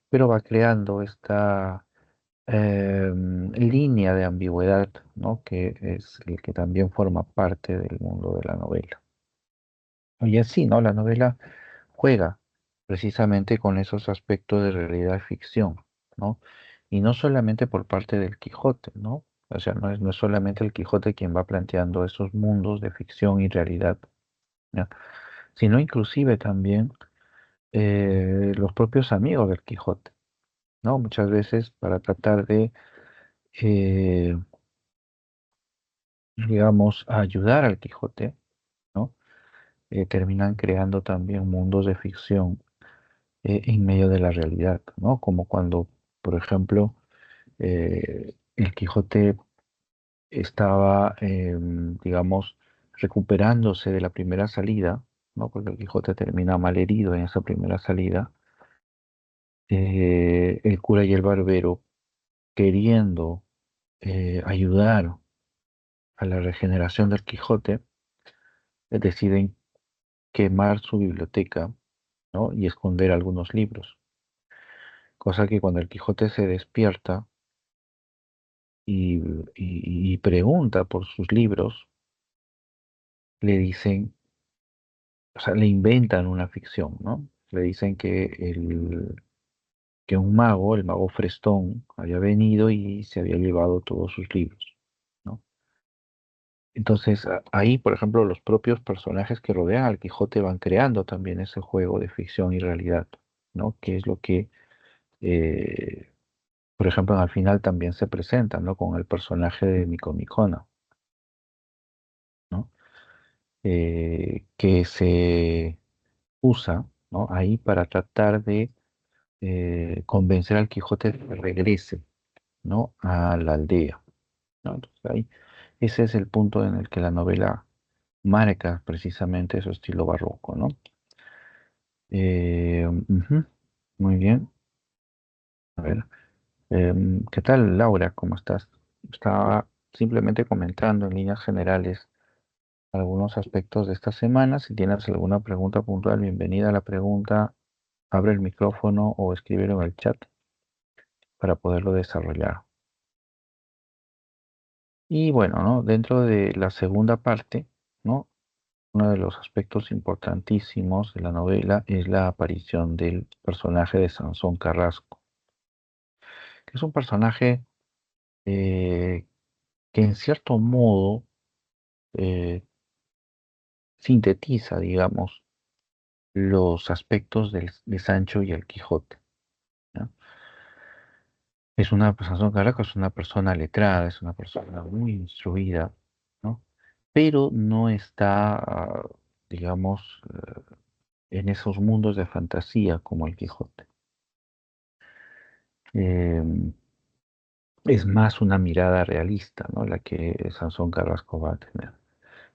Pero va creando esta línea de ambigüedad, ¿no? Que es el que también forma parte del mundo de la novela. Y así, ¿no? La novela juega precisamente con esos aspectos de realidad y ficción, ¿no? Y no solamente por parte del Quijote, ¿no? O sea, no es solamente el Quijote quien va planteando esos mundos de ficción y realidad, ¿ya? Sino inclusive también los propios amigos del Quijote, ¿no? Muchas veces para tratar de, eh, digamos, ayudar al Quijote, ¿no? Terminan creando también mundos de ficción en medio de la realidad, ¿no? Como cuando, por ejemplo, el Quijote estaba, digamos, recuperándose de la primera salida, ¿no? Porque el Quijote termina malherido en esa primera salida. El cura y el barbero, queriendo ayudar a la regeneración del Quijote, deciden quemar su biblioteca, ¿no? Y esconder algunos libros. Cosa que cuando el Quijote se despierta y, y pregunta por sus libros, le dicen, o sea, le inventan una ficción, ¿no? Le dicen que un mago, el mago Frestón, había venido y se había llevado todos sus libros, ¿no? Entonces, ahí, por ejemplo, los propios personajes que rodean al Quijote van creando también ese juego de ficción y realidad, ¿no? Que es lo que, eh, por ejemplo, al final también se presenta, ¿no? Con el personaje de Micomicona, ¿no? Que se usa, ¿no? Ahí para tratar de convencer al Quijote de que regrese, ¿no? A la aldea, ¿no? Entonces, ahí, ese es el punto en el que la novela marca precisamente su estilo barroco, ¿no? Ujú, muy bien. A ver, ¿qué tal, Laura? ¿Cómo estás? Estaba simplemente comentando en líneas generales algunos aspectos de esta semana. Si tienes alguna pregunta puntual, bienvenida a la pregunta. Abre el micrófono o escríbelo en el chat para poderlo desarrollar. Y bueno, ¿no? Dentro de la segunda parte, ¿no? Uno de los aspectos importantísimos de la novela es la aparición del personaje de Sansón Carrasco, que es un personaje eh, que en cierto modo eh, sintetiza, digamos, los aspectos de Sancho y el Quijote, ¿no? Sansón Carrasco es una persona letrada, es una persona muy instruida, ¿no? Pero no está, digamos, en esos mundos de fantasía como el Quijote. Em, es más una mirada realista, ¿no? La que Sansón Carrasco va a tener.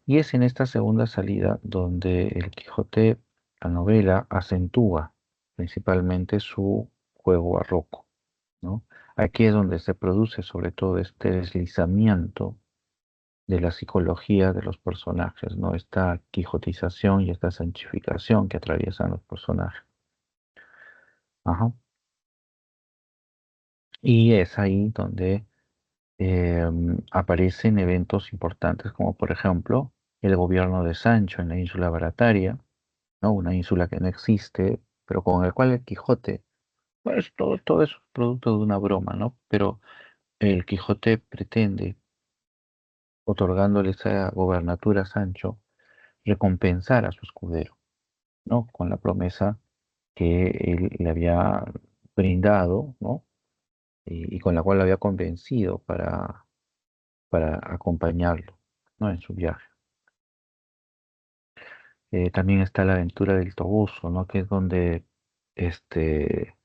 Y es en esta segunda salida donde el Quijote, la novela, acentúa principalmente su juego barroco, ¿no? Aquí es donde se produce sobre todo este deslizamiento de la psicología de los personajes, ¿no? Esta quijotización y esta sanchificación que atraviesan los personajes. Ajá. Y es ahí donde aparecen eventos importantes como por ejemplo el gobierno de Sancho en la ínsula Barataria, ¿no? Una ínsula que no existe, pero con el cual el Quijote, pues todo eso es producto de una broma, ¿no? Pero el Quijote pretende, otorgándole esa gobernatura a Sancho, recompensar a su escudero, ¿no? Con la promesa que él le había brindado, ¿no? Y con la cual lo había convencido para acompañarlo, ¿no? En su viaje. También está la aventura del Toboso, ¿no? Que es donde este,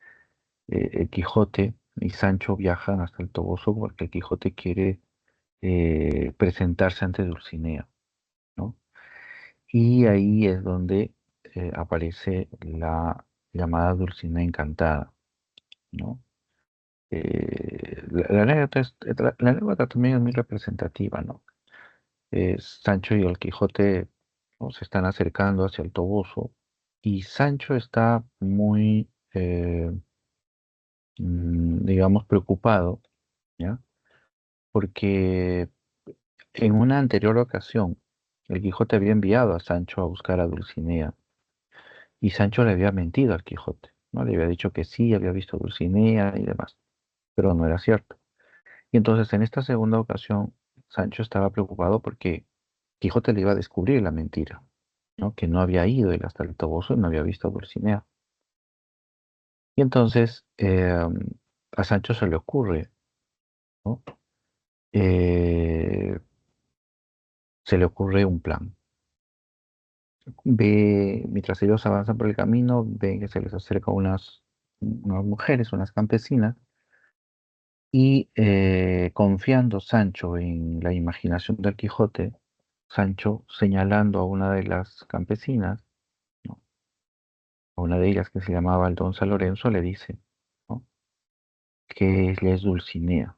el Quijote y Sancho viajan hasta el Toboso porque el Quijote quiere presentarse ante Dulcinea, ¿no? Y ahí es donde aparece la llamada Dulcinea Encantada, ¿no? La anécdota también es muy representativa, ¿no? Sancho y el Quijote, ¿no? Se están acercando hacia el Toboso y Sancho está muy, digamos, preocupado, ¿ya? Porque en una anterior ocasión el Quijote había enviado a Sancho a buscar a Dulcinea y Sancho le había mentido al Quijote, ¿no? Le había dicho que sí, había visto a Dulcinea y demás, pero no era cierto. Y entonces en esta segunda ocasión Sancho estaba preocupado porque Quijote le iba a descubrir la mentira, ¿no? Que no había ido él hasta el Toboso y no había visto a Dulcinea. Y entonces a Sancho se le ocurre, ¿no? Eh, se le ocurre un plan. Mientras ellos avanzan por el camino, ven que se les acerca unas mujeres, unas campesinas, y confiando Sancho en la imaginación del Quijote, Sancho señalando a una de las campesinas, ¿no? A una de ellas que se llamaba Aldonza Lorenzo, le dice, ¿no? Que ella es Dulcinea.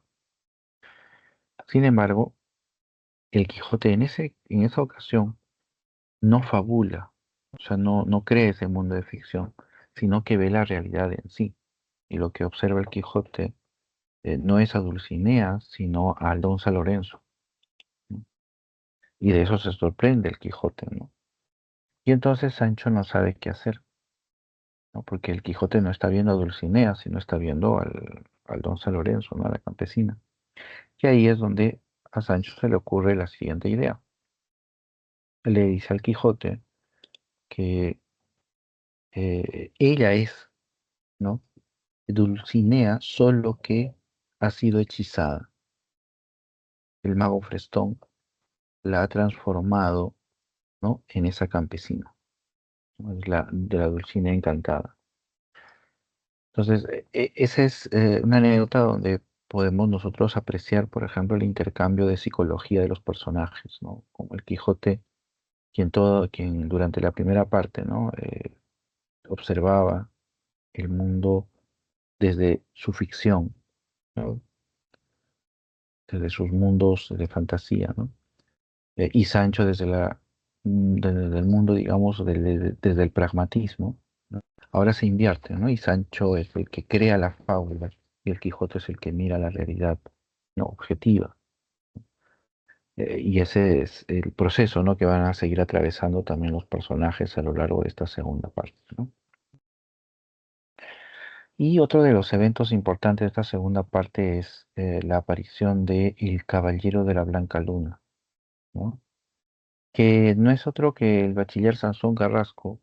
Sin embargo, el Quijote en esa ocasión no fabula, o sea, no cree ese mundo de ficción, sino que ve la realidad en sí. Y lo que observa el Quijote no es a Dulcinea, sino a Aldonza Lorenzo, ¿no? Y de eso se sorprende el Quijote, ¿no? Y entonces Sancho no sabe qué hacer, ¿no? Porque el Quijote no está viendo a Dulcinea, sino está viendo a Aldonza Lorenzo, ¿no? A la campesina. Y ahí es donde a Sancho se le ocurre la siguiente idea. le dice al Quijote que ella es, ¿no? Dulcinea, solo que ha sido hechizada. El mago Frestón la ha transformado, ¿no? En esa campesina, ¿no? Es de la Dulcinea encantada. Entonces, esa es una anécdota donde podemos nosotros apreciar, por ejemplo, el intercambio de psicología de los personajes, ¿no? Como el Quijote, quien durante la primera parte, ¿no? Observaba el mundo desde su ficción, ¿no? Desde sus mundos de fantasía, ¿no? Y Sancho desde el mundo, digamos, desde el pragmatismo, ¿no? Ahora se invierte, ¿no? Y Sancho es el que crea la fábula y el Quijote es el que mira la realidad, ¿no? Objetiva. Y ese es el proceso, ¿no? Que van a seguir atravesando también los personajes a lo largo de esta segunda parte, ¿no? Y otro de los eventos importantes de esta segunda parte es la aparición de El Caballero de la Blanca Luna, ¿no? Que no es otro que el bachiller Sansón Carrasco,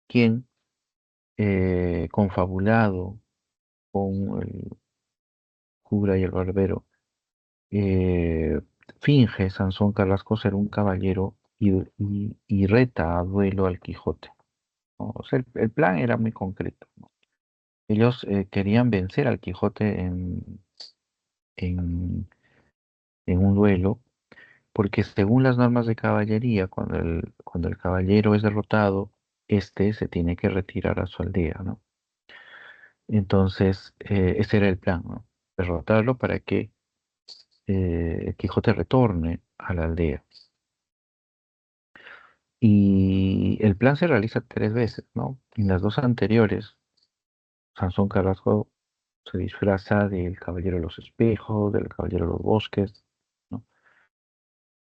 quien, confabulado con el cura y el barbero, eh, finge Sansón Carrasco ser un caballero y reta a duelo al Quijote, ¿no? O sea, el plan era muy concreto, ¿no? Ellos querían vencer al Quijote en, en un duelo, porque según las normas de caballería, cuando el caballero es derrotado, este se tiene que retirar a su aldea, ¿no? Entonces, ese era el plan, ¿no? Derrotarlo para que Quijote retorne a la aldea. Y el plan se realiza 3 veces, ¿no? En las dos anteriores, Sansón Carrasco se disfraza del Caballero de los Espejos, del Caballero de los Bosques, ¿no?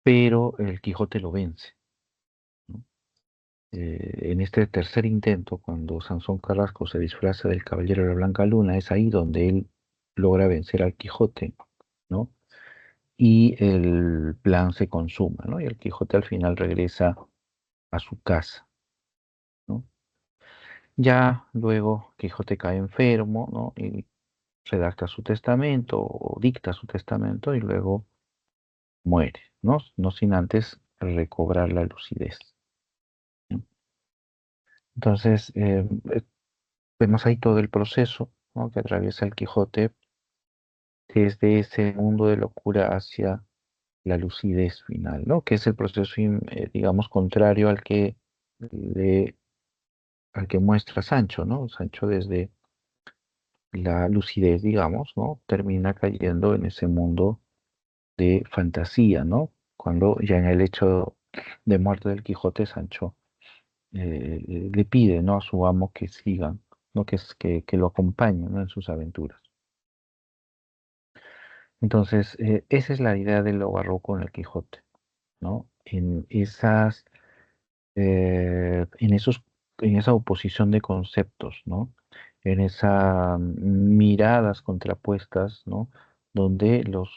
Pero el Quijote lo vence, ¿no? En este tercer intento, cuando Sansón Carrasco se disfraza del Caballero de la Blanca Luna, es ahí donde él logra vencer al Quijote, ¿no? Y el plan se consuma, ¿no? Y el Quijote al final regresa a su casa, ¿no? Ya luego Quijote cae enfermo, ¿no? Y redacta su testamento o dicta su testamento y luego muere, ¿no? No sin antes recobrar la lucidez, ¿no? Entonces, vemos ahí todo el proceso, ¿no? Que atraviesa el Quijote desde ese mundo de locura hacia la lucidez final, ¿no? Que es el proceso, digamos, contrario le- al que muestra Sancho, ¿no? Sancho desde la lucidez, digamos, ¿no? Termina cayendo en ese mundo de fantasía, ¿no? Cuando ya en el hecho de muerte del Quijote, Sancho le pide, ¿no? A su amo que sigan, ¿no? Que lo acompañen, ¿no? En sus aventuras. Entonces, esa es la idea de lo barroco en el Quijote, ¿no? En esos, en esa oposición de conceptos, ¿no? En esas miradas contrapuestas, ¿no? Donde los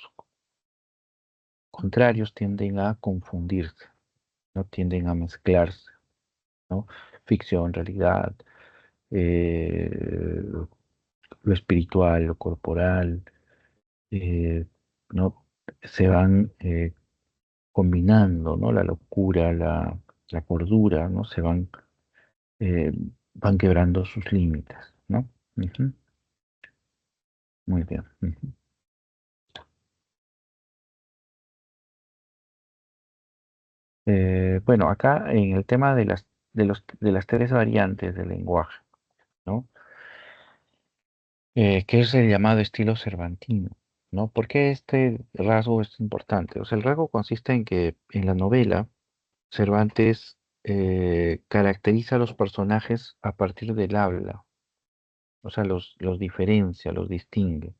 contrarios tienden a confundirse, ¿no? Tienden a mezclarse, ¿no? Ficción, realidad, eh, lo espiritual, lo corporal, eh, ¿no? Se van combinando, ¿no? La locura, la cordura, ¿no? Eh, van quebrando sus límites, ¿no? Ujú. Muy bien. Ujú. Bueno, acá en el tema de las 3 variantes del lenguaje, ¿no? Que es el llamado estilo cervantino, ¿no? ¿Por qué este rasgo es importante? O sea, el rasgo consiste en que en la novela Cervantes caracteriza a los personajes a partir del habla, o sea, los diferencia, los distingue,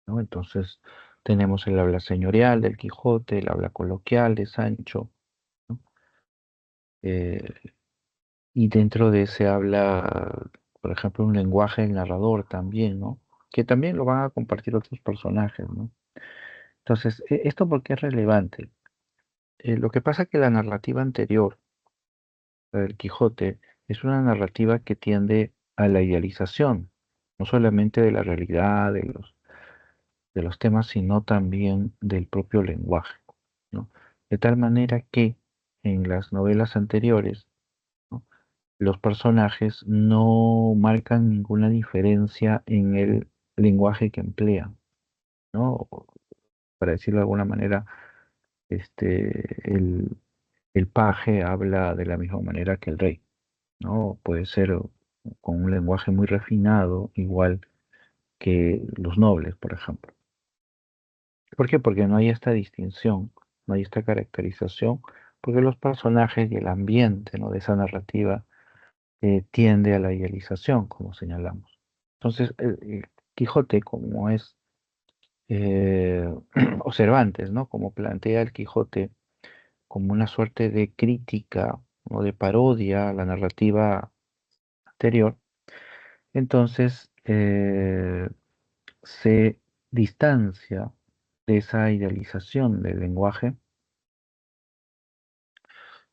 ¿no? Entonces, tenemos el habla señorial del Quijote, el habla coloquial de Sancho, ¿no? Eh, y dentro de ese habla, por ejemplo, un lenguaje del narrador también, ¿no? Que también lo van a compartir otros personajes, ¿no? Entonces, ¿esto por qué es relevante? Lo que pasa es que la narrativa anterior, la del Quijote, es una narrativa que tiende a la idealización, no solamente de la realidad, de los temas, sino también del propio lenguaje, ¿no? De tal manera que en las novelas anteriores, ¿no?, los personajes no marcan ninguna diferencia en el lenguaje que emplean, ¿no? Para decirlo de alguna manera, el paje habla de la misma manera que el rey, ¿no? Puede ser con un lenguaje muy refinado, igual que los nobles, por ejemplo. ¿Por qué? Porque no hay esta distinción, no hay esta caracterización, porque los personajes y el ambiente, ¿no?, de esa narrativa tiende a la idealización, como señalamos. Entonces, el Quijote, como es eh, o Cervantes, ¿no?, como plantea el Quijote como una suerte de crítica o de parodia a la narrativa anterior, entonces se distancia de esa idealización del lenguaje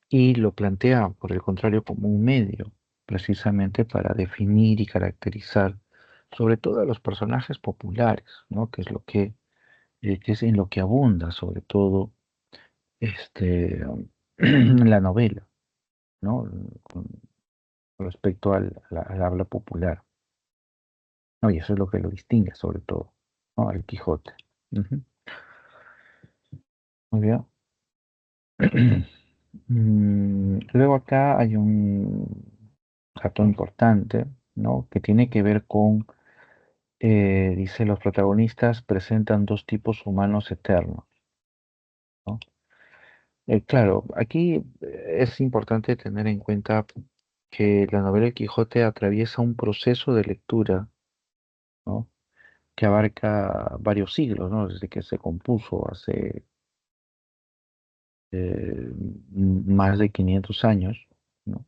y lo plantea, por el contrario, como un medio, precisamente para definir y caracterizar, sobre todo a los personajes populares, ¿no?, que es en lo que abunda, sobre todo, este, la novela, ¿no?, con respecto al habla popular, ¿no? Y eso es lo que lo distingue, sobre todo, ¿no?, al Quijote. Ujú. Muy bien. Luego acá hay un dato importante, ¿no?, que tiene que ver con, dice, los protagonistas presentan dos tipos humanos eternos, ¿no? Claro, aquí es importante tener en cuenta que la novela El Quijote atraviesa un proceso de lectura, ¿no?, que abarca varios siglos, ¿no?, desde que se compuso hace más de 500 años, ¿no?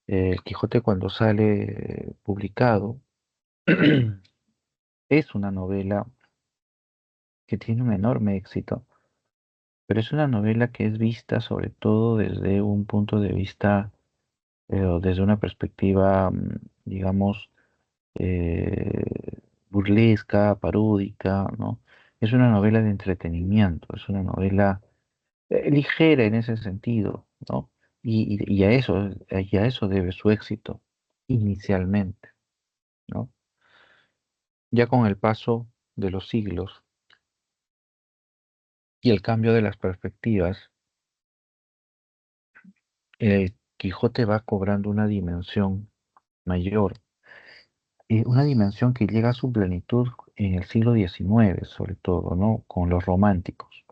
El Quijote, cuando sale publicado, es una novela que tiene un enorme éxito, pero es una novela que es vista sobre todo desde un punto de vista, o desde una perspectiva, digamos, eh, burlesca, paródica, ¿no? Es una novela de entretenimiento, es una novela ligera en ese sentido, ¿no? Y a eso debe su éxito inicialmente, ¿no? Ya con el paso de los siglos y el cambio de las perspectivas, el Quijote va cobrando una dimensión mayor, una dimensión que llega a su plenitud en el siglo XIX, sobre todo, ¿no?, con los románticos,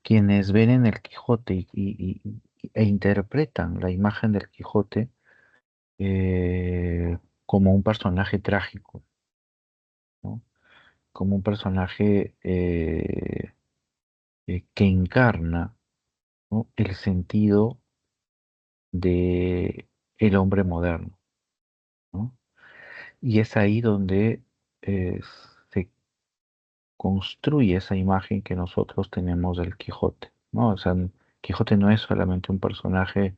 quienes ven en el Quijote e interpretan la imagen del Quijote como un personaje trágico, ¿no?, como un personaje que encarna, ¿no?, el sentido de el hombre moderno, ¿no? Y es ahí donde eh, se construye esa imagen que nosotros tenemos del Quijote, ¿no? O sea, Quijote no es solamente un personaje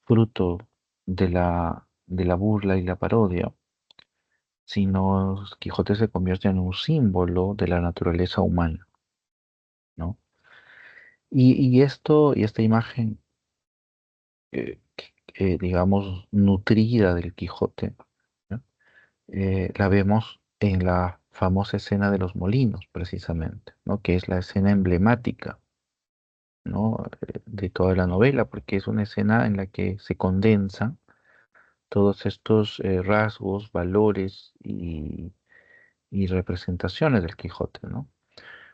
fruto de la burla y la parodia, sino Quijote se convierte en un símbolo de la naturaleza humana, ¿no? Y esta imagen, digamos, nutrida del Quijote, ¿no?, la vemos en la famosa escena de los molinos, precisamente, ¿no?, que es la escena emblemática, ¿no?, de toda la novela, porque es una escena en la que se condensan todos estos rasgos, valores y representaciones del Quijote, ¿no?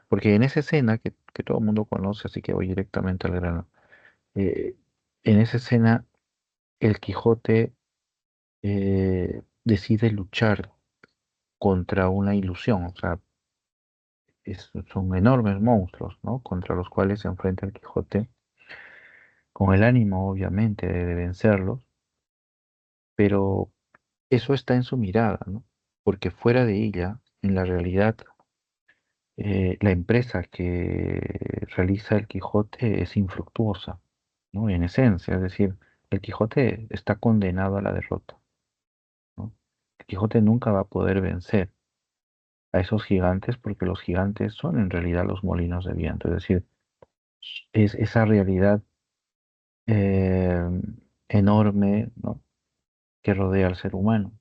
Porque en esa escena que todo el mundo conoce, así que voy directamente al grano, eh, en esa escena el Quijote decide luchar contra una ilusión, o sea, son enormes monstruos, ¿no?, contra los cuales se enfrenta el Quijote, con el ánimo, obviamente, de vencerlos, pero eso está en su mirada, ¿no? Porque fuera de ella, en la realidad, la empresa que realiza el Quijote es infructuosa, ¿no? En esencia, es decir, el Quijote está condenado a la derrota, ¿no? El Quijote nunca va a poder vencer a esos gigantes porque los gigantes son en realidad los molinos de viento, es decir, es esa realidad eh, enorme, ¿no? Que rodea al ser humano,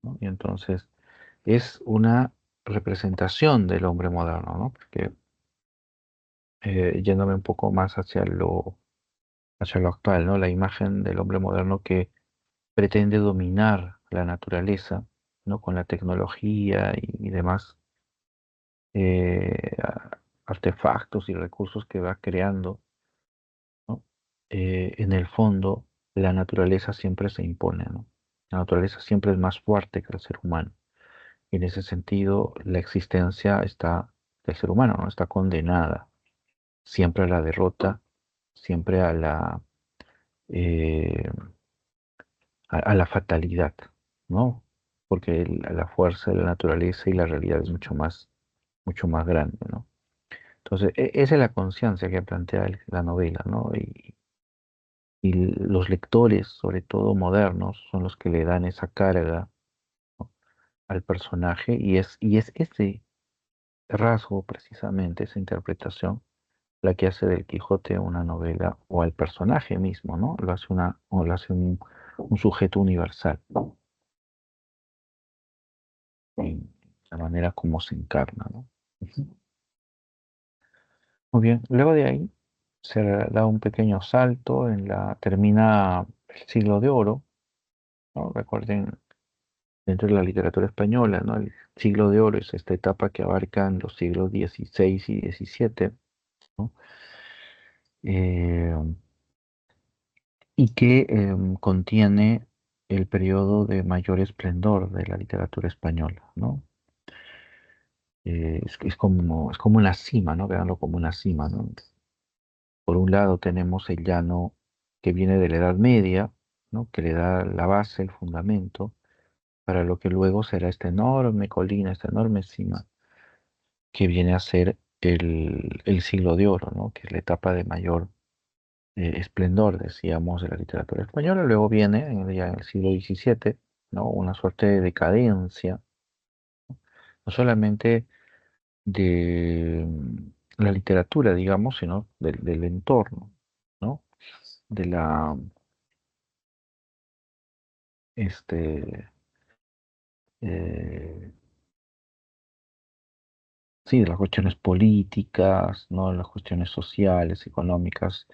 ¿no? Y entonces es una representación del hombre moderno, ¿no? Porque yéndome un poco más hacia lo actual, ¿no? La imagen del hombre moderno que pretende dominar la naturaleza, ¿no? Con la tecnología y demás artefactos y recursos que va creando, ¿no? En el fondo, la naturaleza siempre se impone, ¿no? La naturaleza siempre es más fuerte que el ser humano. Y en ese sentido, la existencia del ser humano, ¿no? Está condenada siempre a la derrota, siempre eh, a la fatalidad, ¿no? Porque la fuerza de la naturaleza y la realidad es mucho más grande, ¿no? Entonces, esa es la conciencia que plantea la novela, ¿no? Y los lectores, sobre todo modernos, son los que le dan esa carga, ¿no? Al personaje y es ese rasgo, precisamente, esa interpretación, la que hace del Quijote una novela o al personaje mismo, ¿no? Lo hace un sujeto universal, en la manera como se encarna, ¿no? Ujú. Muy bien, luego de ahí se da un pequeño salto termina el siglo de oro, ¿no? Recuerden, dentro de la literatura española, ¿no? El siglo de oro es esta etapa que abarcan los siglos XVI y XVII, ¿no? Eh, y que contiene el periodo de mayor esplendor de la literatura española, ¿no? Es como una cima, ¿no? Veanlo como una cima, ¿no? Por un lado tenemos el llano que viene de la Edad Media, ¿no? Que le da la base, el fundamento, para lo que luego será esta enorme colina, esta enorme cima, que viene a ser el siglo de oro, ¿no? Que es la etapa de mayor esplendor, decíamos, de la literatura española. Luego viene, ya en el siglo XVII, ¿no? Una suerte de decadencia, no solamente de la literatura, digamos, sino del entorno, ¿no? De la, este, eh, sí, de las cuestiones políticas, ¿no? Las cuestiones sociales, económicas,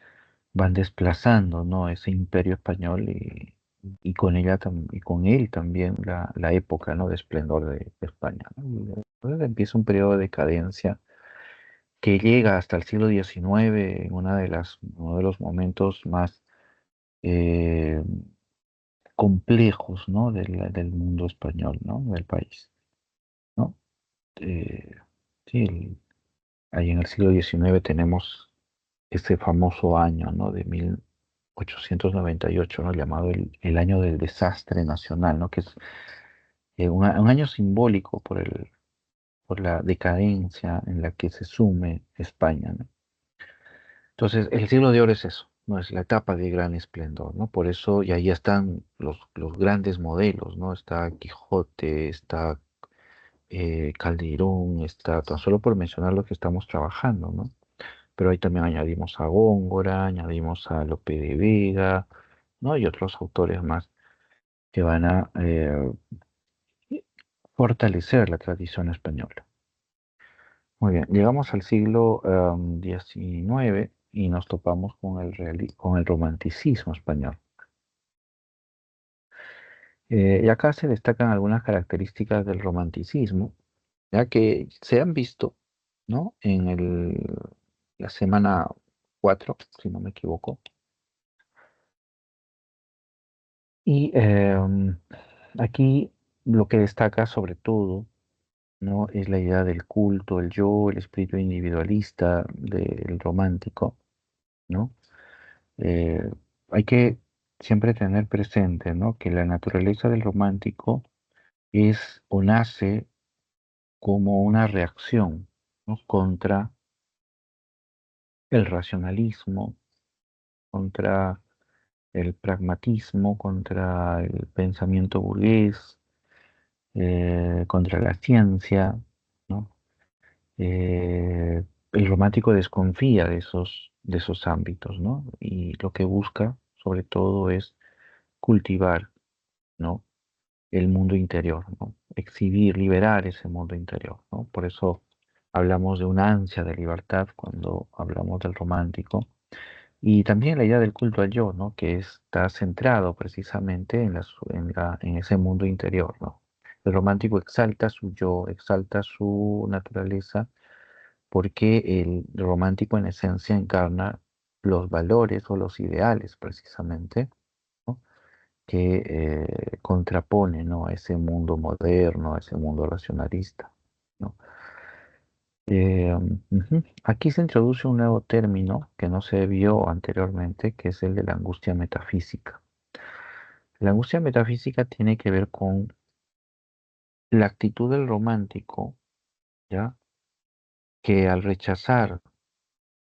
van desplazando, ¿no? Ese imperio español y con y con él también la época, ¿no? De esplendor de España, ¿no? Y después empieza un periodo de decadencia que llega hasta el siglo XIX, en uno de los momentos más eh, complejos, ¿no? Del mundo español, ¿no? Del país, ¿no? Eh, sí, ahí en el siglo XIX tenemos ese famoso año, ¿no? De 1898, ¿no? Llamado el año del desastre nacional, ¿no? Que es un año simbólico por la decadencia en la que se sume España, ¿no? Entonces, el siglo de oro es eso, ¿no? Es la etapa de gran esplendor, ¿no? Por eso, y ahí están los grandes modelos, ¿no? Está Quijote, está Calderón, está, tan solo por mencionar lo que estamos trabajando, ¿no? Pero ahí también añadimos a Góngora, añadimos a Lope de Vega, ¿no? Y otros autores más que van a fortalecer la tradición española. Muy bien, llegamos al siglo XIX y nos topamos con el romanticismo español. Y acá se destacan algunas características del romanticismo, ya que se han visto, ¿no? La semana 4, si no me equivoco. Y aquí lo que destaca sobre todo, ¿no? Es la idea del culto, el yo, el espíritu individualista del romántico, ¿no? Eh, Hay que siempre tener presente, ¿no? Que la naturaleza del romántico es o nace como una reacción, ¿no? Contra el racionalismo, contra el pragmatismo, contra el pensamiento burgués, contra la ciencia, ¿no? El romántico desconfía de esos ámbitos, ¿no? Y lo que busca, sobre todo, es cultivar, ¿no? El mundo interior, ¿no? Exhibir, liberar ese mundo interior, ¿no? Por eso hablamos de una ansia de libertad cuando hablamos del romántico. Y también la idea del culto al yo, ¿no? Que está centrado precisamente en ese mundo interior, ¿no? El romántico exalta su yo, exalta su naturaleza, porque el romántico en esencia encarna los valores o los ideales precisamente, ¿no? Que contrapone, ¿no? A ese mundo moderno, a ese mundo racionalista, ¿no? Ujú. Aquí se introduce un nuevo término que no se vio anteriormente, que es el de la angustia metafísica. La angustia metafísica tiene que ver con la actitud del romántico, ¿ya? Que al rechazar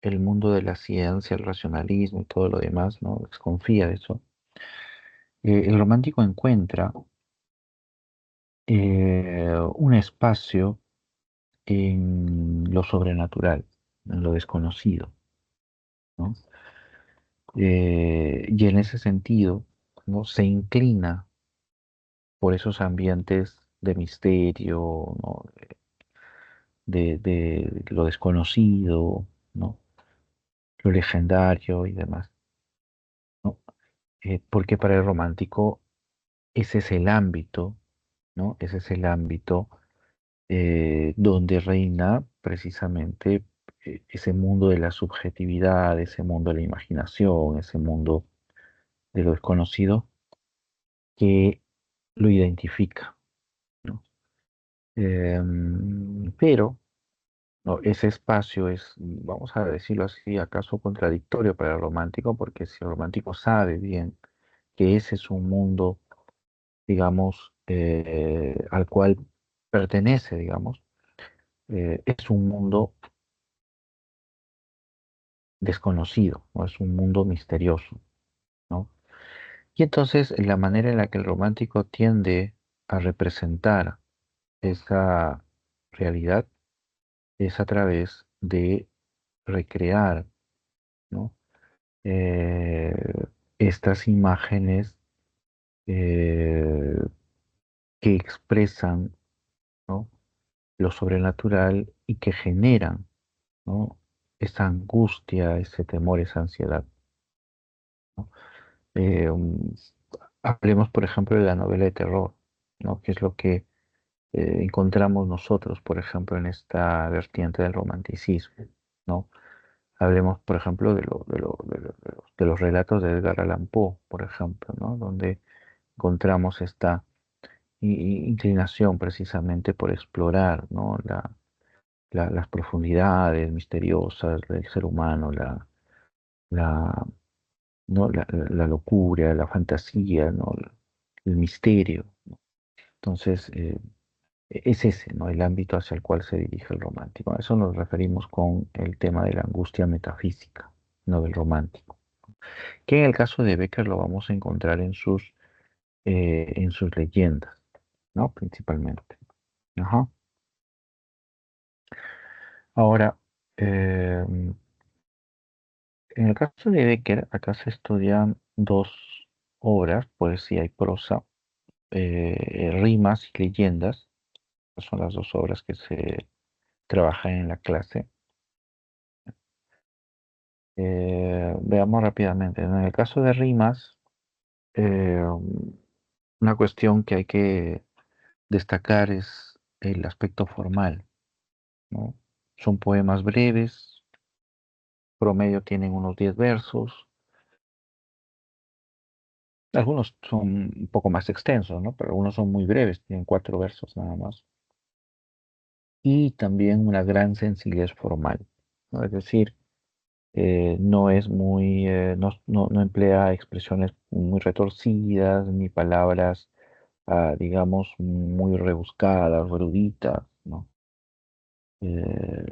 el mundo de la ciencia, el racionalismo y todo lo demás, ¿no? Desconfía de eso. El romántico encuentra un espacio en lo sobrenatural, en lo desconocido, ¿no? Y en ese sentido, ¿no? Se inclina por esos ambientes de misterio, ¿no? De lo desconocido, ¿no? Lo legendario y demás, ¿no? Porque para el romántico ese es el ámbito, ¿no? Ese es el ámbito donde reina precisamente ese mundo de la subjetividad, ese mundo de la imaginación, ese mundo de lo desconocido que lo identifica, ¿no? Pero ¿no? Ese espacio es, vamos a decirlo así, acaso contradictorio para el romántico, porque si el romántico sabe bien que ese es un mundo, digamos, al cual pertenece, digamos, es un mundo desconocido, ¿no? Es un mundo misterioso, ¿no? Y entonces la manera en la que el romántico tiende a representar esa realidad es a través de recrear, ¿no? eh, estas imágenes eh, que expresan, ¿no? Lo sobrenatural y que generan, ¿no? Esa angustia, ese temor, esa ansiedad, ¿no? Eh, um, Hablemos, por ejemplo, de la novela de terror, ¿no? Que es lo que encontramos nosotros, por ejemplo, en esta vertiente del romanticismo, ¿no? Hablemos, por ejemplo, de los relatos de Edgar Allan Poe, por ejemplo, ¿no? Donde encontramos esta inclinación precisamente por explorar, ¿no? Las profundidades misteriosas del ser humano, la, ¿no? La locura, la fantasía, ¿no? El misterio, ¿no? Entonces, es ese, ¿no? El ámbito hacia el cual se dirige el romántico. A eso nos referimos con el tema de la angustia metafísica, no del romántico. Que en el caso de Becker lo vamos a encontrar en sus leyendas, ¿no? Principalmente. Ajá. Ahora, en el caso de Becker, acá se estudian dos obras, poesía y prosa, rimas y leyendas. Son las dos obras que se trabajan en la clase. Veamos rápidamente. En el caso de rimas, eh, una cuestión que hay que destacar es el aspecto formal, ¿no? Son poemas breves, promedio tienen unos 10 versos. Algunos son un poco más extensos, ¿no? Pero algunos son muy breves, tienen 4 versos nada más. Y también una gran sencillez formal, ¿no? Es decir, no es muy, no emplea expresiones muy retorcidas ni palabras, digamos, muy rebuscadas, eruditas, ¿no? Eh,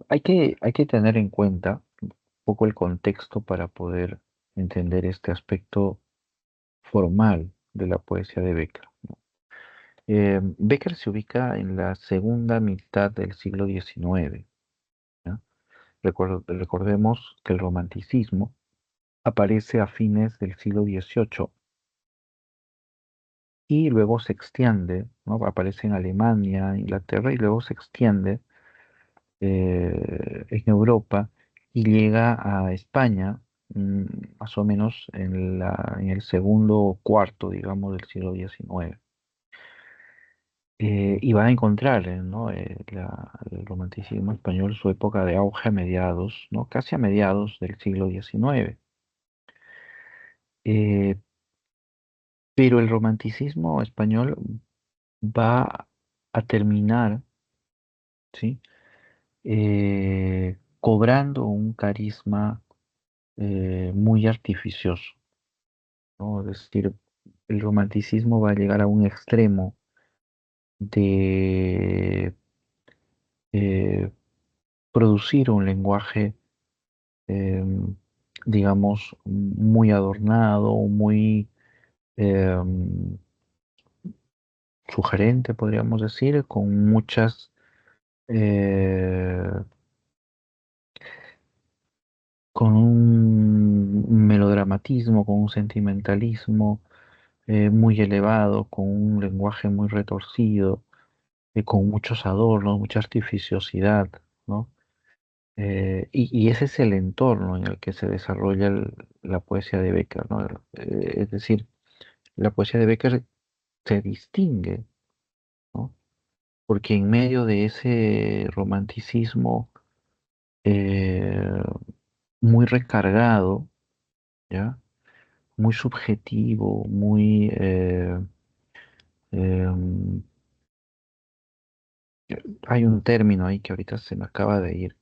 hay que tener en cuenta un poco el contexto para poder entender este aspecto formal de la poesía de Becker. Becker se ubica en la segunda mitad del siglo XIX. ¿Ya? Recordemos que el romanticismo aparece a fines del siglo XVIII y luego se extiende, ¿no? Aparece en Alemania, Inglaterra y luego se extiende en Europa y llega a España mm, más o menos en el segundo cuarto, digamos, del siglo XIX. Y va a encontrar, ¿no? El romanticismo español su época de auge a mediados, ¿no? Casi a mediados del siglo XIX. Eh, pero el romanticismo español va a terminar, ¿sí? Cobrando un carisma muy artificioso, ¿no? Es decir, el romanticismo va a llegar a un extremo de eh, producir un lenguaje, em, digamos, muy adornado, muy em, sugerente, podríamos decir, con eh, con un melodramatismo, con un sentimentalismo muy elevado, con un lenguaje muy retorcido, con muchos adornos, mucha artificiosidad, ¿no? Y ese es el entorno en el que se desarrolla la poesía de Becker, ¿no? Es decir, la poesía de Becker se distingue, ¿no? Porque en medio de ese romanticismo eh, muy recargado, ¿ya? Muy subjetivo, muy... em, hay un término ahí que ahorita se me acaba de ir.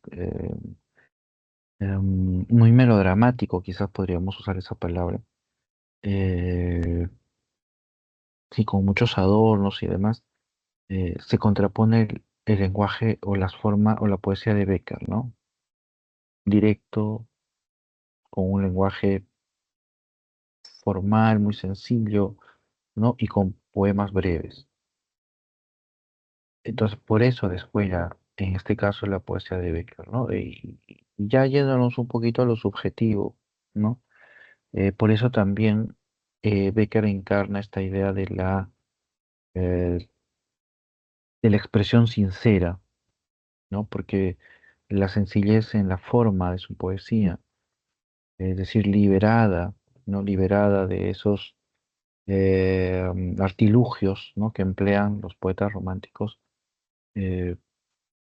Muy melodramático, quizás podríamos usar esa palabra. eh, sí, con muchos adornos y demás, se contrapone el lenguaje o las formas o la poesía de Becker, ¿no? Directo, con un lenguaje formal, muy sencillo, ¿no? Y con poemas breves. Entonces, por eso descuella, en este caso, la poesía de Becker, ¿no? Y ya yéndonos un poquito a lo subjetivo, ¿no? Por eso también Becker encarna esta idea eh, de la expresión sincera, ¿no? Porque la sencillez en la forma de su poesía, es decir, liberada, ¿no? Liberada de esos artilugios, ¿no? Que emplean los poetas románticos, eh,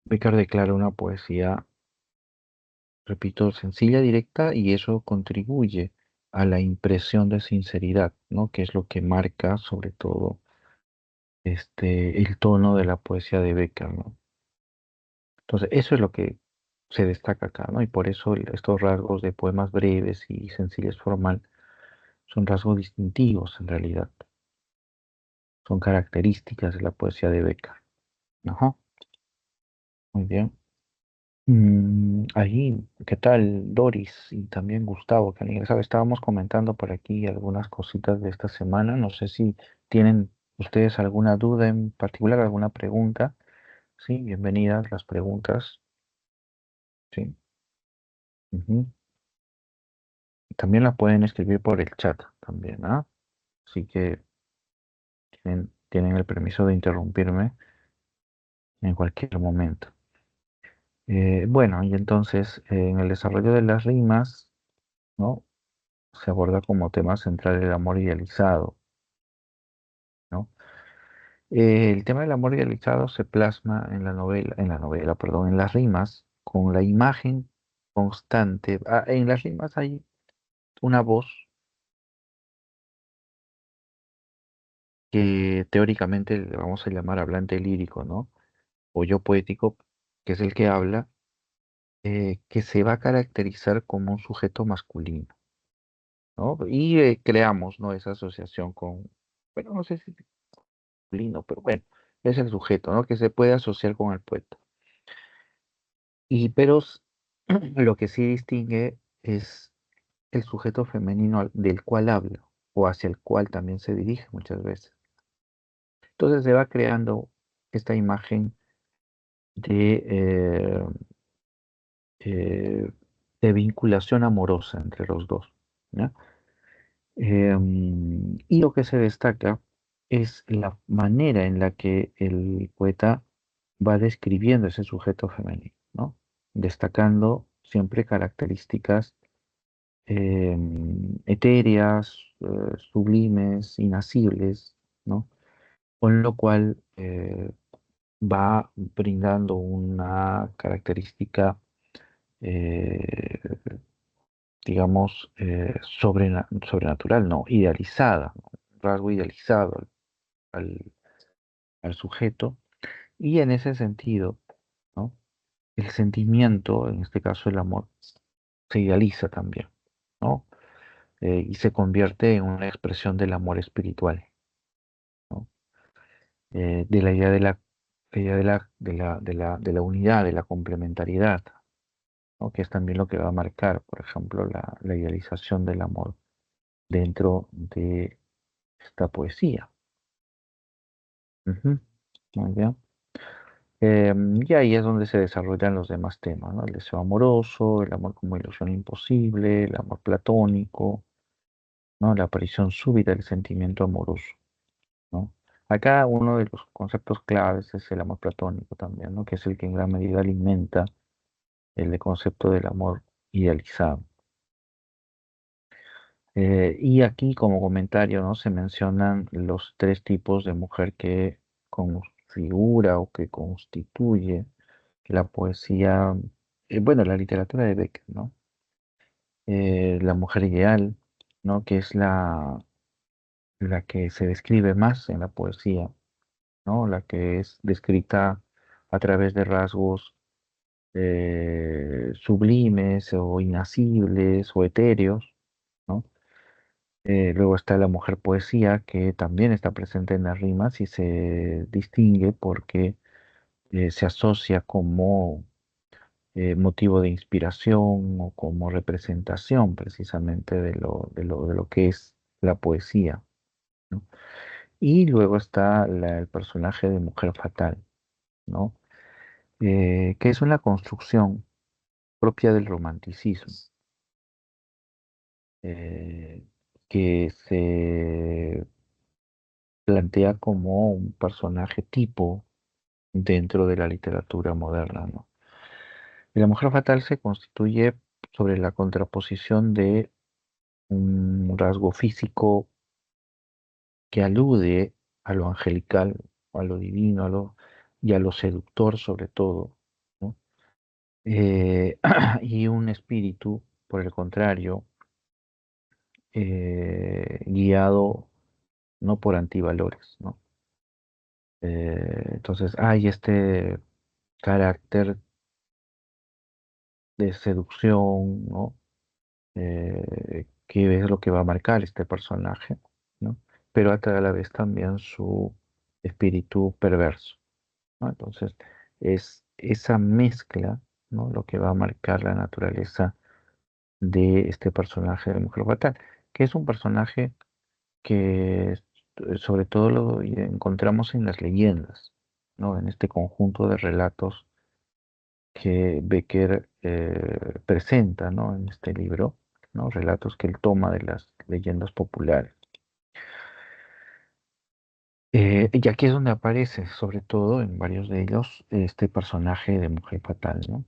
Becker declara una poesía, repito, sencilla, directa, y eso contribuye a la impresión de sinceridad, ¿no? Que es lo que marca sobre todo el tono de la poesía de Becker, ¿no? Entonces, eso es lo que se destaca acá, ¿no? Y por eso estos rasgos de poemas breves y sencillez formal son rasgos distintivos en realidad, son características de la poesía de Becker. Ajá, muy bien. Ahí, ¿qué tal Doris y también Gustavo que han ingresado? Estábamos comentando por aquí algunas cositas de esta semana. No sé si tienen ustedes alguna duda en particular, alguna pregunta. Sí, bienvenidas las preguntas. Sí. Ujú. También la pueden escribir por el chat también, ¿ah? Así que tienen el permiso de interrumpirme en cualquier momento. Bueno, y entonces en el desarrollo de las rimas, ¿no? Se aborda como tema central el amor idealizado, ¿no? El tema del amor idealizado se plasma en la novela, perdón, en las rimas, con la imagen constante. En las rimas hay una voz que teóricamente le vamos a llamar hablante lírico, ¿no? O yo poético, que es el que habla, que se va a caracterizar como un sujeto masculino, ¿no? Y creamos, ¿no? Esa asociación con, bueno, no sé si masculino, pero bueno, es el sujeto, ¿no? Que se puede asociar con el poeta. Pero lo que sí distingue es el sujeto femenino del cual habla o hacia el cual también se dirige muchas veces. Entonces se va creando esta imagen de, eh, de vinculación amorosa entre los dos, ¿ya? Y lo que se destaca es la manera en la que el poeta va describiendo ese sujeto femenino, ¿no? Destacando siempre características etéreas, sublimes, inacibles, ¿no? Con lo cual va brindando una característica, eh, digamos, sobrenatural, no, idealizada, ¿no? Un rasgo idealizado al, al sujeto, y en ese sentido, ¿no? El sentimiento, en este caso el amor, se idealiza también, ¿no? Y se convierte en una expresión del amor espiritual, ¿no? De la idea de la unidad, de la complementariedad, ¿no? Que es también lo que va a marcar, por ejemplo, la idealización del amor dentro de esta poesía. Ujú. Muy bien. Y ahí es donde se desarrollan los demás temas, ¿no? El deseo amoroso, el amor como ilusión imposible, el amor platónico, ¿no? La aparición súbita del sentimiento amoroso, ¿no? Acá uno de los conceptos claves es el amor platónico también, ¿no? Que es el que en gran medida alimenta el concepto del amor idealizado. Y aquí como comentario, ¿no? Se mencionan los tres tipos de mujer que configura o que constituye la poesía, bueno, la literatura de Beckett, ¿no? La mujer ideal, ¿no? Que es la que se describe más en la poesía, ¿no? La que es descrita a través de rasgos sublimes o inacibles o etéreos, ¿no? Luego está la mujer poesía, que también está presente en las rimas y se distingue porque se asocia como motivo de inspiración o como representación precisamente de lo que es la poesía, ¿no? Y luego está el personaje de mujer fatal, ¿no? Que es una construcción propia del romanticismo, eh, que se plantea como un personaje tipo dentro de la literatura moderna, ¿no? Y la mujer fatal se constituye sobre la contraposición de un rasgo físico que alude a lo angelical, a lo divino, y a lo seductor sobre todo, ¿no? Y un espíritu, por el contrario, guiado no por antivalores, ¿no? Entonces hay este carácter de seducción, ¿no? Que es lo que va a marcar este personaje, ¿no? Pero a la vez también su espíritu perverso, ¿no? Entonces es esa mezcla, ¿no? Lo que va a marcar la naturaleza de este personaje de Mujer Fatal, que es un personaje que sobre todo lo encontramos en las leyendas, ¿no? En este conjunto de relatos que Becker presenta, ¿no? En este libro, ¿no? Relatos que él toma de las leyendas populares. Y aquí es donde aparece, sobre todo en varios de ellos, este personaje de Mujer Fatal, ¿no?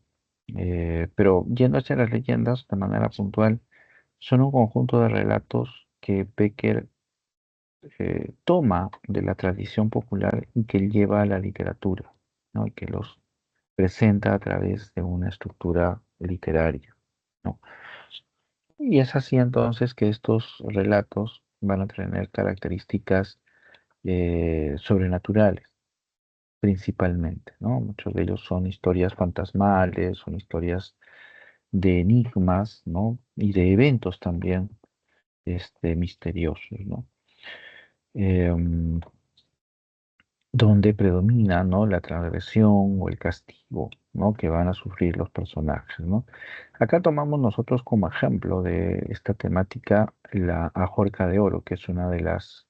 Pero yendo hacia las leyendas de manera puntual, son un conjunto de relatos que Becker toma de la tradición popular y que lleva a la literatura, ¿no? Y que los presenta a través de una estructura literaria, ¿no? Y es así entonces que estos relatos van a tener características sobrenaturales, principalmente, ¿no? Muchos de ellos son historias fantasmales, son historias de enigmas, ¿no? Y de eventos también, misteriosos, ¿no? Em, donde predomina, ¿no?, la transgresión o el castigo, ¿no?, que van a sufrir los personajes, ¿no? Acá tomamos nosotros como ejemplo de esta temática la Ajorca de Oro, que es una de las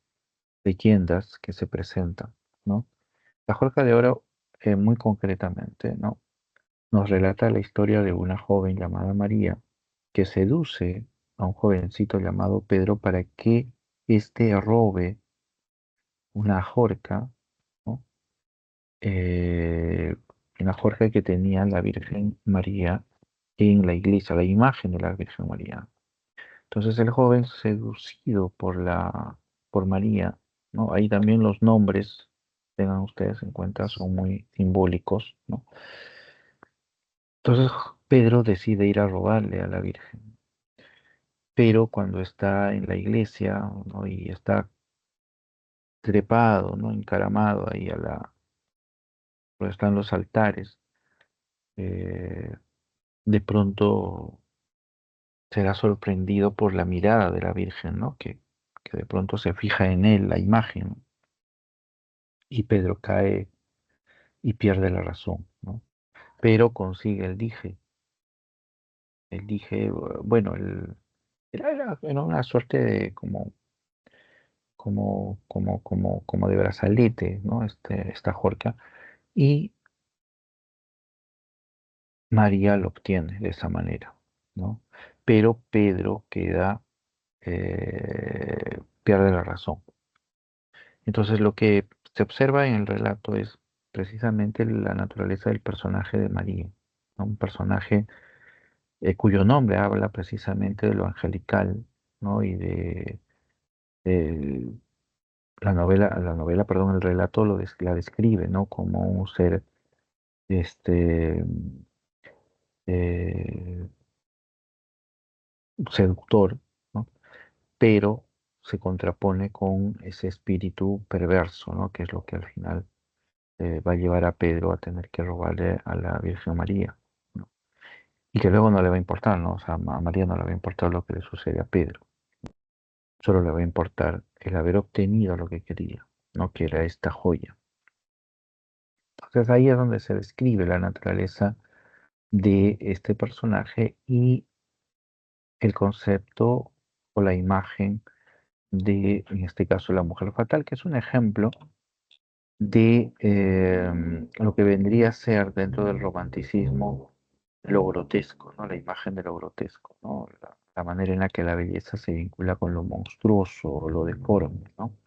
leyendas que se presentan, ¿no? La Ajorca de Oro, muy concretamente, ¿no?, nos relata la historia de una joven llamada María que seduce a un jovencito llamado Pedro para que éste robe una ajorca, ¿no? eh, una Jorge que tenía la Virgen María en la iglesia, la imagen de la Virgen María. Entonces el joven seducido por María, ¿no? Ahí también los nombres, tengan ustedes en cuenta, son muy simbólicos, ¿no? Entonces Pedro decide ir a robarle a la Virgen, pero cuando está en la iglesia, ¿no?, y está trepado, ¿no?, encaramado ahí donde están los altares, eh, de pronto será sorprendido por la mirada de la Virgen, ¿no? Que de pronto se fija en él la imagen y Pedro cae y pierde la razón, ¿no? Pero consigue el dije, bueno, era una suerte de como de brazalete, ¿no? Esta jorca, y María lo obtiene de esa manera, ¿no? Pero Pedro pierde la razón. Entonces lo que se observa en el relato es precisamente la naturaleza del personaje de María, ¿no? Un personaje cuyo nombre habla precisamente de lo angelical, ¿no? Y de perdón, el relato la describe, ¿no?, como un ser este, eh, seductor, ¿no?, pero se contrapone con ese espíritu perverso, ¿no?, que es lo que al final va a llevar a Pedro a tener que robarle a la Virgen María, ¿no? Y que luego no le va a importar, ¿no? O sea, a María no le va a importar lo que le sucede a Pedro, solo le va a importar el haber obtenido lo que quería, ¿no?, que era esta joya. Entonces ahí es donde se describe la naturaleza de este personaje y el concepto o la imagen de, en este caso, la mujer fatal, que es un ejemplo de lo que vendría a ser dentro del romanticismo lo grotesco, ¿no? La imagen de lo grotesco, ¿no? La manera en la que la belleza se vincula con lo monstruoso o lo deforme, ¿no?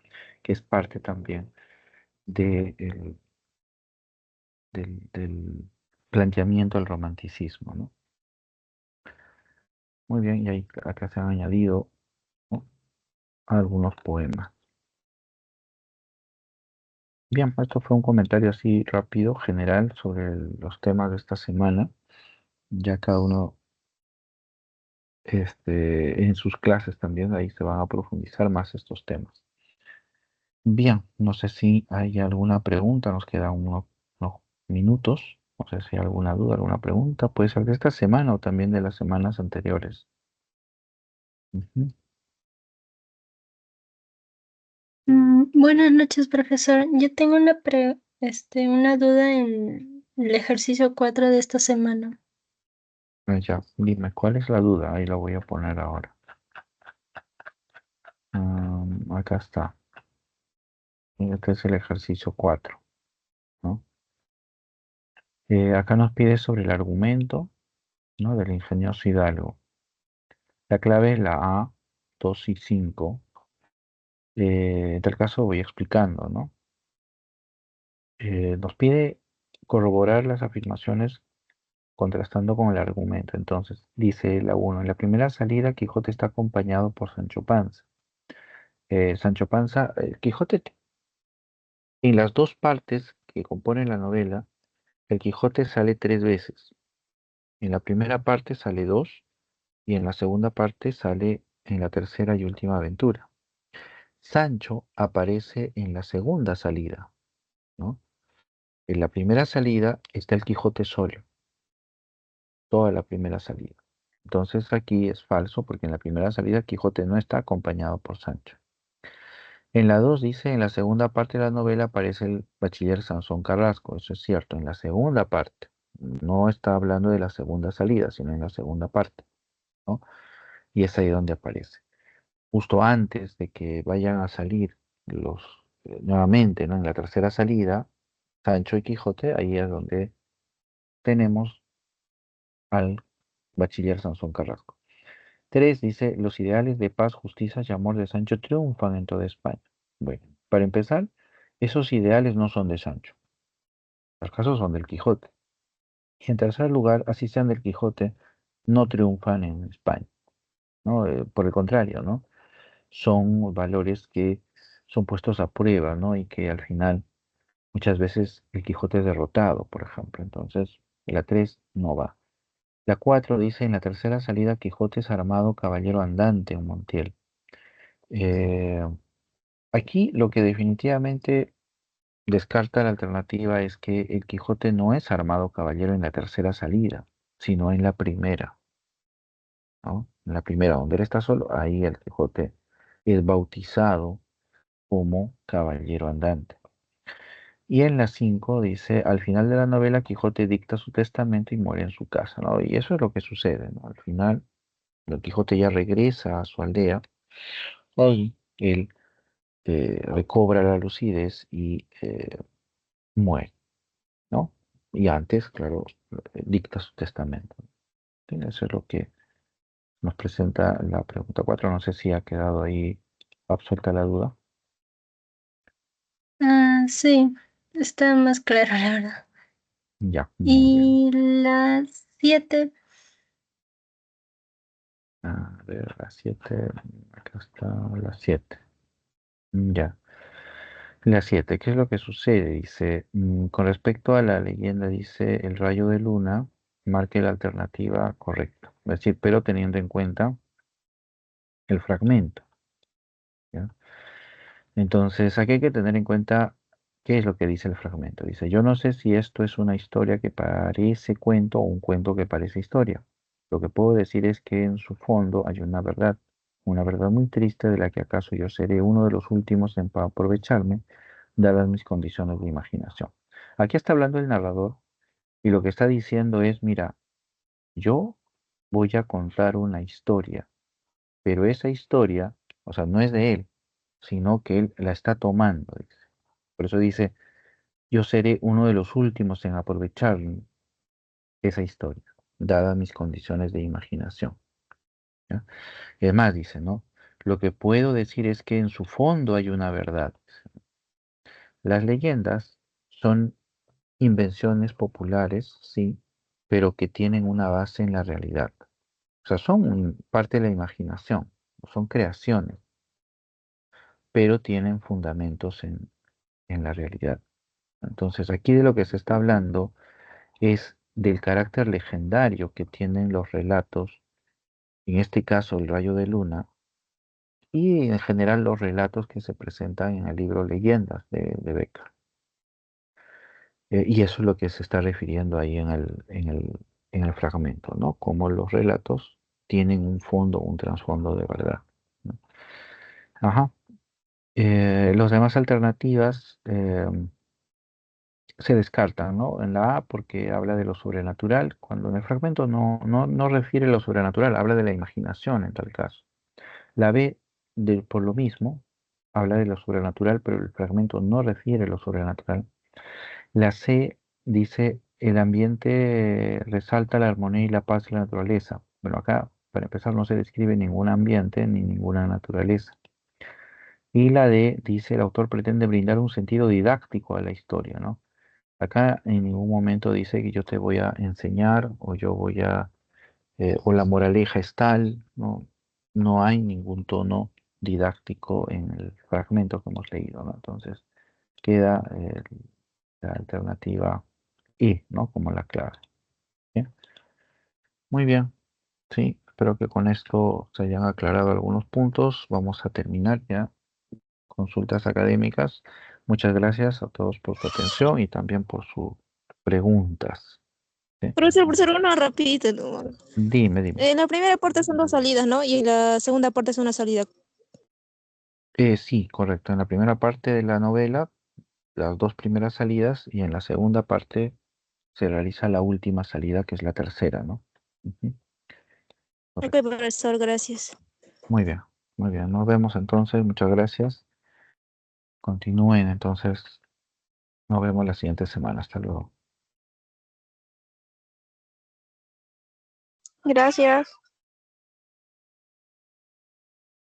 Que es parte también de, del planteamiento del romanticismo, ¿no? Muy bien, y ahí acá se han añadido, ¿no?, algunos poemas. Bien, esto fue un comentario así rápido, general, sobre los temas de esta semana. Ya cada uno en sus clases también, ahí se van a profundizar más estos temas. Bien, no sé si hay alguna pregunta, nos quedan unos minutos. No sé si hay alguna duda, alguna pregunta. Puede ser de esta semana o también de las semanas anteriores. Ujú. Buenas noches, profesor. Yo tengo una duda en el ejercicio 4 de esta semana. Ya, dime, ¿cuál es la duda? Ahí la voy a poner ahora. Acá está. Este es el ejercicio 4, ¿no? Acá nos pide sobre el argumento, ¿no?, del ingenioso Hidalgo. La clave es la A, 2 y 5. En tal caso voy explicando, ¿no? Nos pide corroborar las afirmaciones contrastando con el argumento. Entonces, dice la 1: en la primera salida, Quijote está acompañado por Sancho Panza. Sancho Panza, Quijote, en las dos partes que componen la novela, el Quijote sale tres veces. En la primera parte sale dos y en la segunda parte sale en la tercera y última aventura. Sancho aparece en la segunda salida, ¿no? En la primera salida está el Quijote solo, toda la primera salida. Entonces aquí es falso porque en la primera salida Quijote no está acompañado por Sancho. En la 2 dice, en la segunda parte de la novela aparece el bachiller Sansón Carrasco. Eso es cierto, en la segunda parte. No está hablando de la segunda salida, sino en la segunda parte, ¿no? Y es ahí donde aparece. Justo antes de que vayan a salir los nuevamente, ¿no? En la tercera salida, Sancho y Quijote, ahí es donde tenemos al bachiller Sansón Carrasco. 3 dice, los ideales de paz, justicia y amor de Sancho triunfan en toda España. Bueno, para empezar, esos ideales no son de Sancho, los casos son del Quijote. Y en tercer lugar, así sean del Quijote, no triunfan en España, ¿no? Por el contrario, ¿no? Son valores que son puestos a prueba, ¿no? Y que al final muchas veces el Quijote es derrotado, por ejemplo. Entonces, la 3 no va. La 4 dice, en la tercera salida, Quijote es armado caballero andante en Montiel. Eh, Aquí lo que definitivamente descarta la alternativa es que el Quijote no es armado caballero en la tercera salida, sino en la primera, ¿no? En la primera, donde él está solo, ahí el Quijote es bautizado como caballero andante. Y en la 5 dice, al final de la novela, Quijote dicta su testamento y muere en su casa, ¿no? Y eso es lo que sucede, ¿no? Al final, el Quijote ya regresa a su aldea, ahí él recobra la lucidez y muere, ¿no? Y antes, claro, dicta su testamento. Sí, eso es lo que nos presenta la pregunta 4. No sé si ha quedado ahí absuelta la duda. Ah, sí, está más claro, la verdad. Ya, muy bien. Y la 7, A ver, la 7. Acá está la 7. Ya. La 7, ¿qué es lo que sucede? Dice, con respecto a la leyenda, dice, el rayo de luna marque la alternativa correcta. Es decir, pero teniendo en cuenta el fragmento, ¿ya? Entonces, aquí hay que tener en cuenta qué es lo que dice el fragmento. Dice, yo no sé si esto es una historia que parece cuento o un cuento que parece historia. Lo que puedo decir es que en su fondo hay una verdad muy triste de la que acaso yo seré uno de los últimos en aprovecharme, dadas mis condiciones de imaginación. Aquí está hablando el narrador y lo que está diciendo es, mira, yo voy a contar una historia, pero esa historia, o sea, no es de él, sino que él la está tomando, dice. Por eso dice, yo seré uno de los últimos en aprovechar esa historia, dadas mis condiciones de imaginación, ¿ya? Y además dice, ¿no? Lo que puedo decir es que en su fondo hay una verdad. Las leyendas son invenciones populares, sí, pero que tienen una base en la realidad. O sea, son parte de la imaginación, son creaciones, pero tienen fundamentos en la realidad. Entonces, aquí de lo que se está hablando es del carácter legendario que tienen los relatos, en este caso el Rayo de Luna, y en general los relatos que se presentan en el libro Leyendas de Becker. Y eso es lo que se está refiriendo ahí en el fragmento, ¿no? Cómo los relatos tienen un fondo, un trasfondo de verdad, ¿no? Ajá. Las demás alternativas se descartan, ¿no? En la A porque habla de lo sobrenatural, cuando en el fragmento no refiere a lo sobrenatural, habla de la imaginación en tal caso. La B, por lo mismo, habla de lo sobrenatural, pero el fragmento no refiere a lo sobrenatural. La C dice, el ambiente resalta la armonía y la paz de la naturaleza. Bueno, acá, para empezar, no se describe ningún ambiente ni ninguna naturaleza. Y la D dice, el autor pretende brindar un sentido didáctico a la historia, ¿no? Acá en ningún momento dice que yo te voy a enseñar o yo voy a, o la moraleja es tal, ¿no? No hay ningún tono didáctico en el fragmento que hemos leído, ¿no? Entonces queda la alternativa E, ¿no? Como la clave. ¿Bien? Muy bien, sí, espero que con esto se hayan aclarado algunos puntos. Vamos a terminar ya consultas académicas. Muchas gracias a todos por su atención y también por sus preguntas. ¿Sí? Profesor, una rapidita, ¿no? Dime, dime. En la primera parte son dos salidas, ¿no? Y en la segunda parte es una salida. Sí, correcto. En la primera parte de la novela, las dos primeras salidas, y en la segunda parte se realiza la última salida, que es la tercera, ¿no? Ujú, Ok, correcto. profesor, gracias. Muy bien, muy bien. Nos vemos entonces. Muchas gracias. Continúen entonces. Nos vemos la siguiente semana. Hasta luego. Gracias.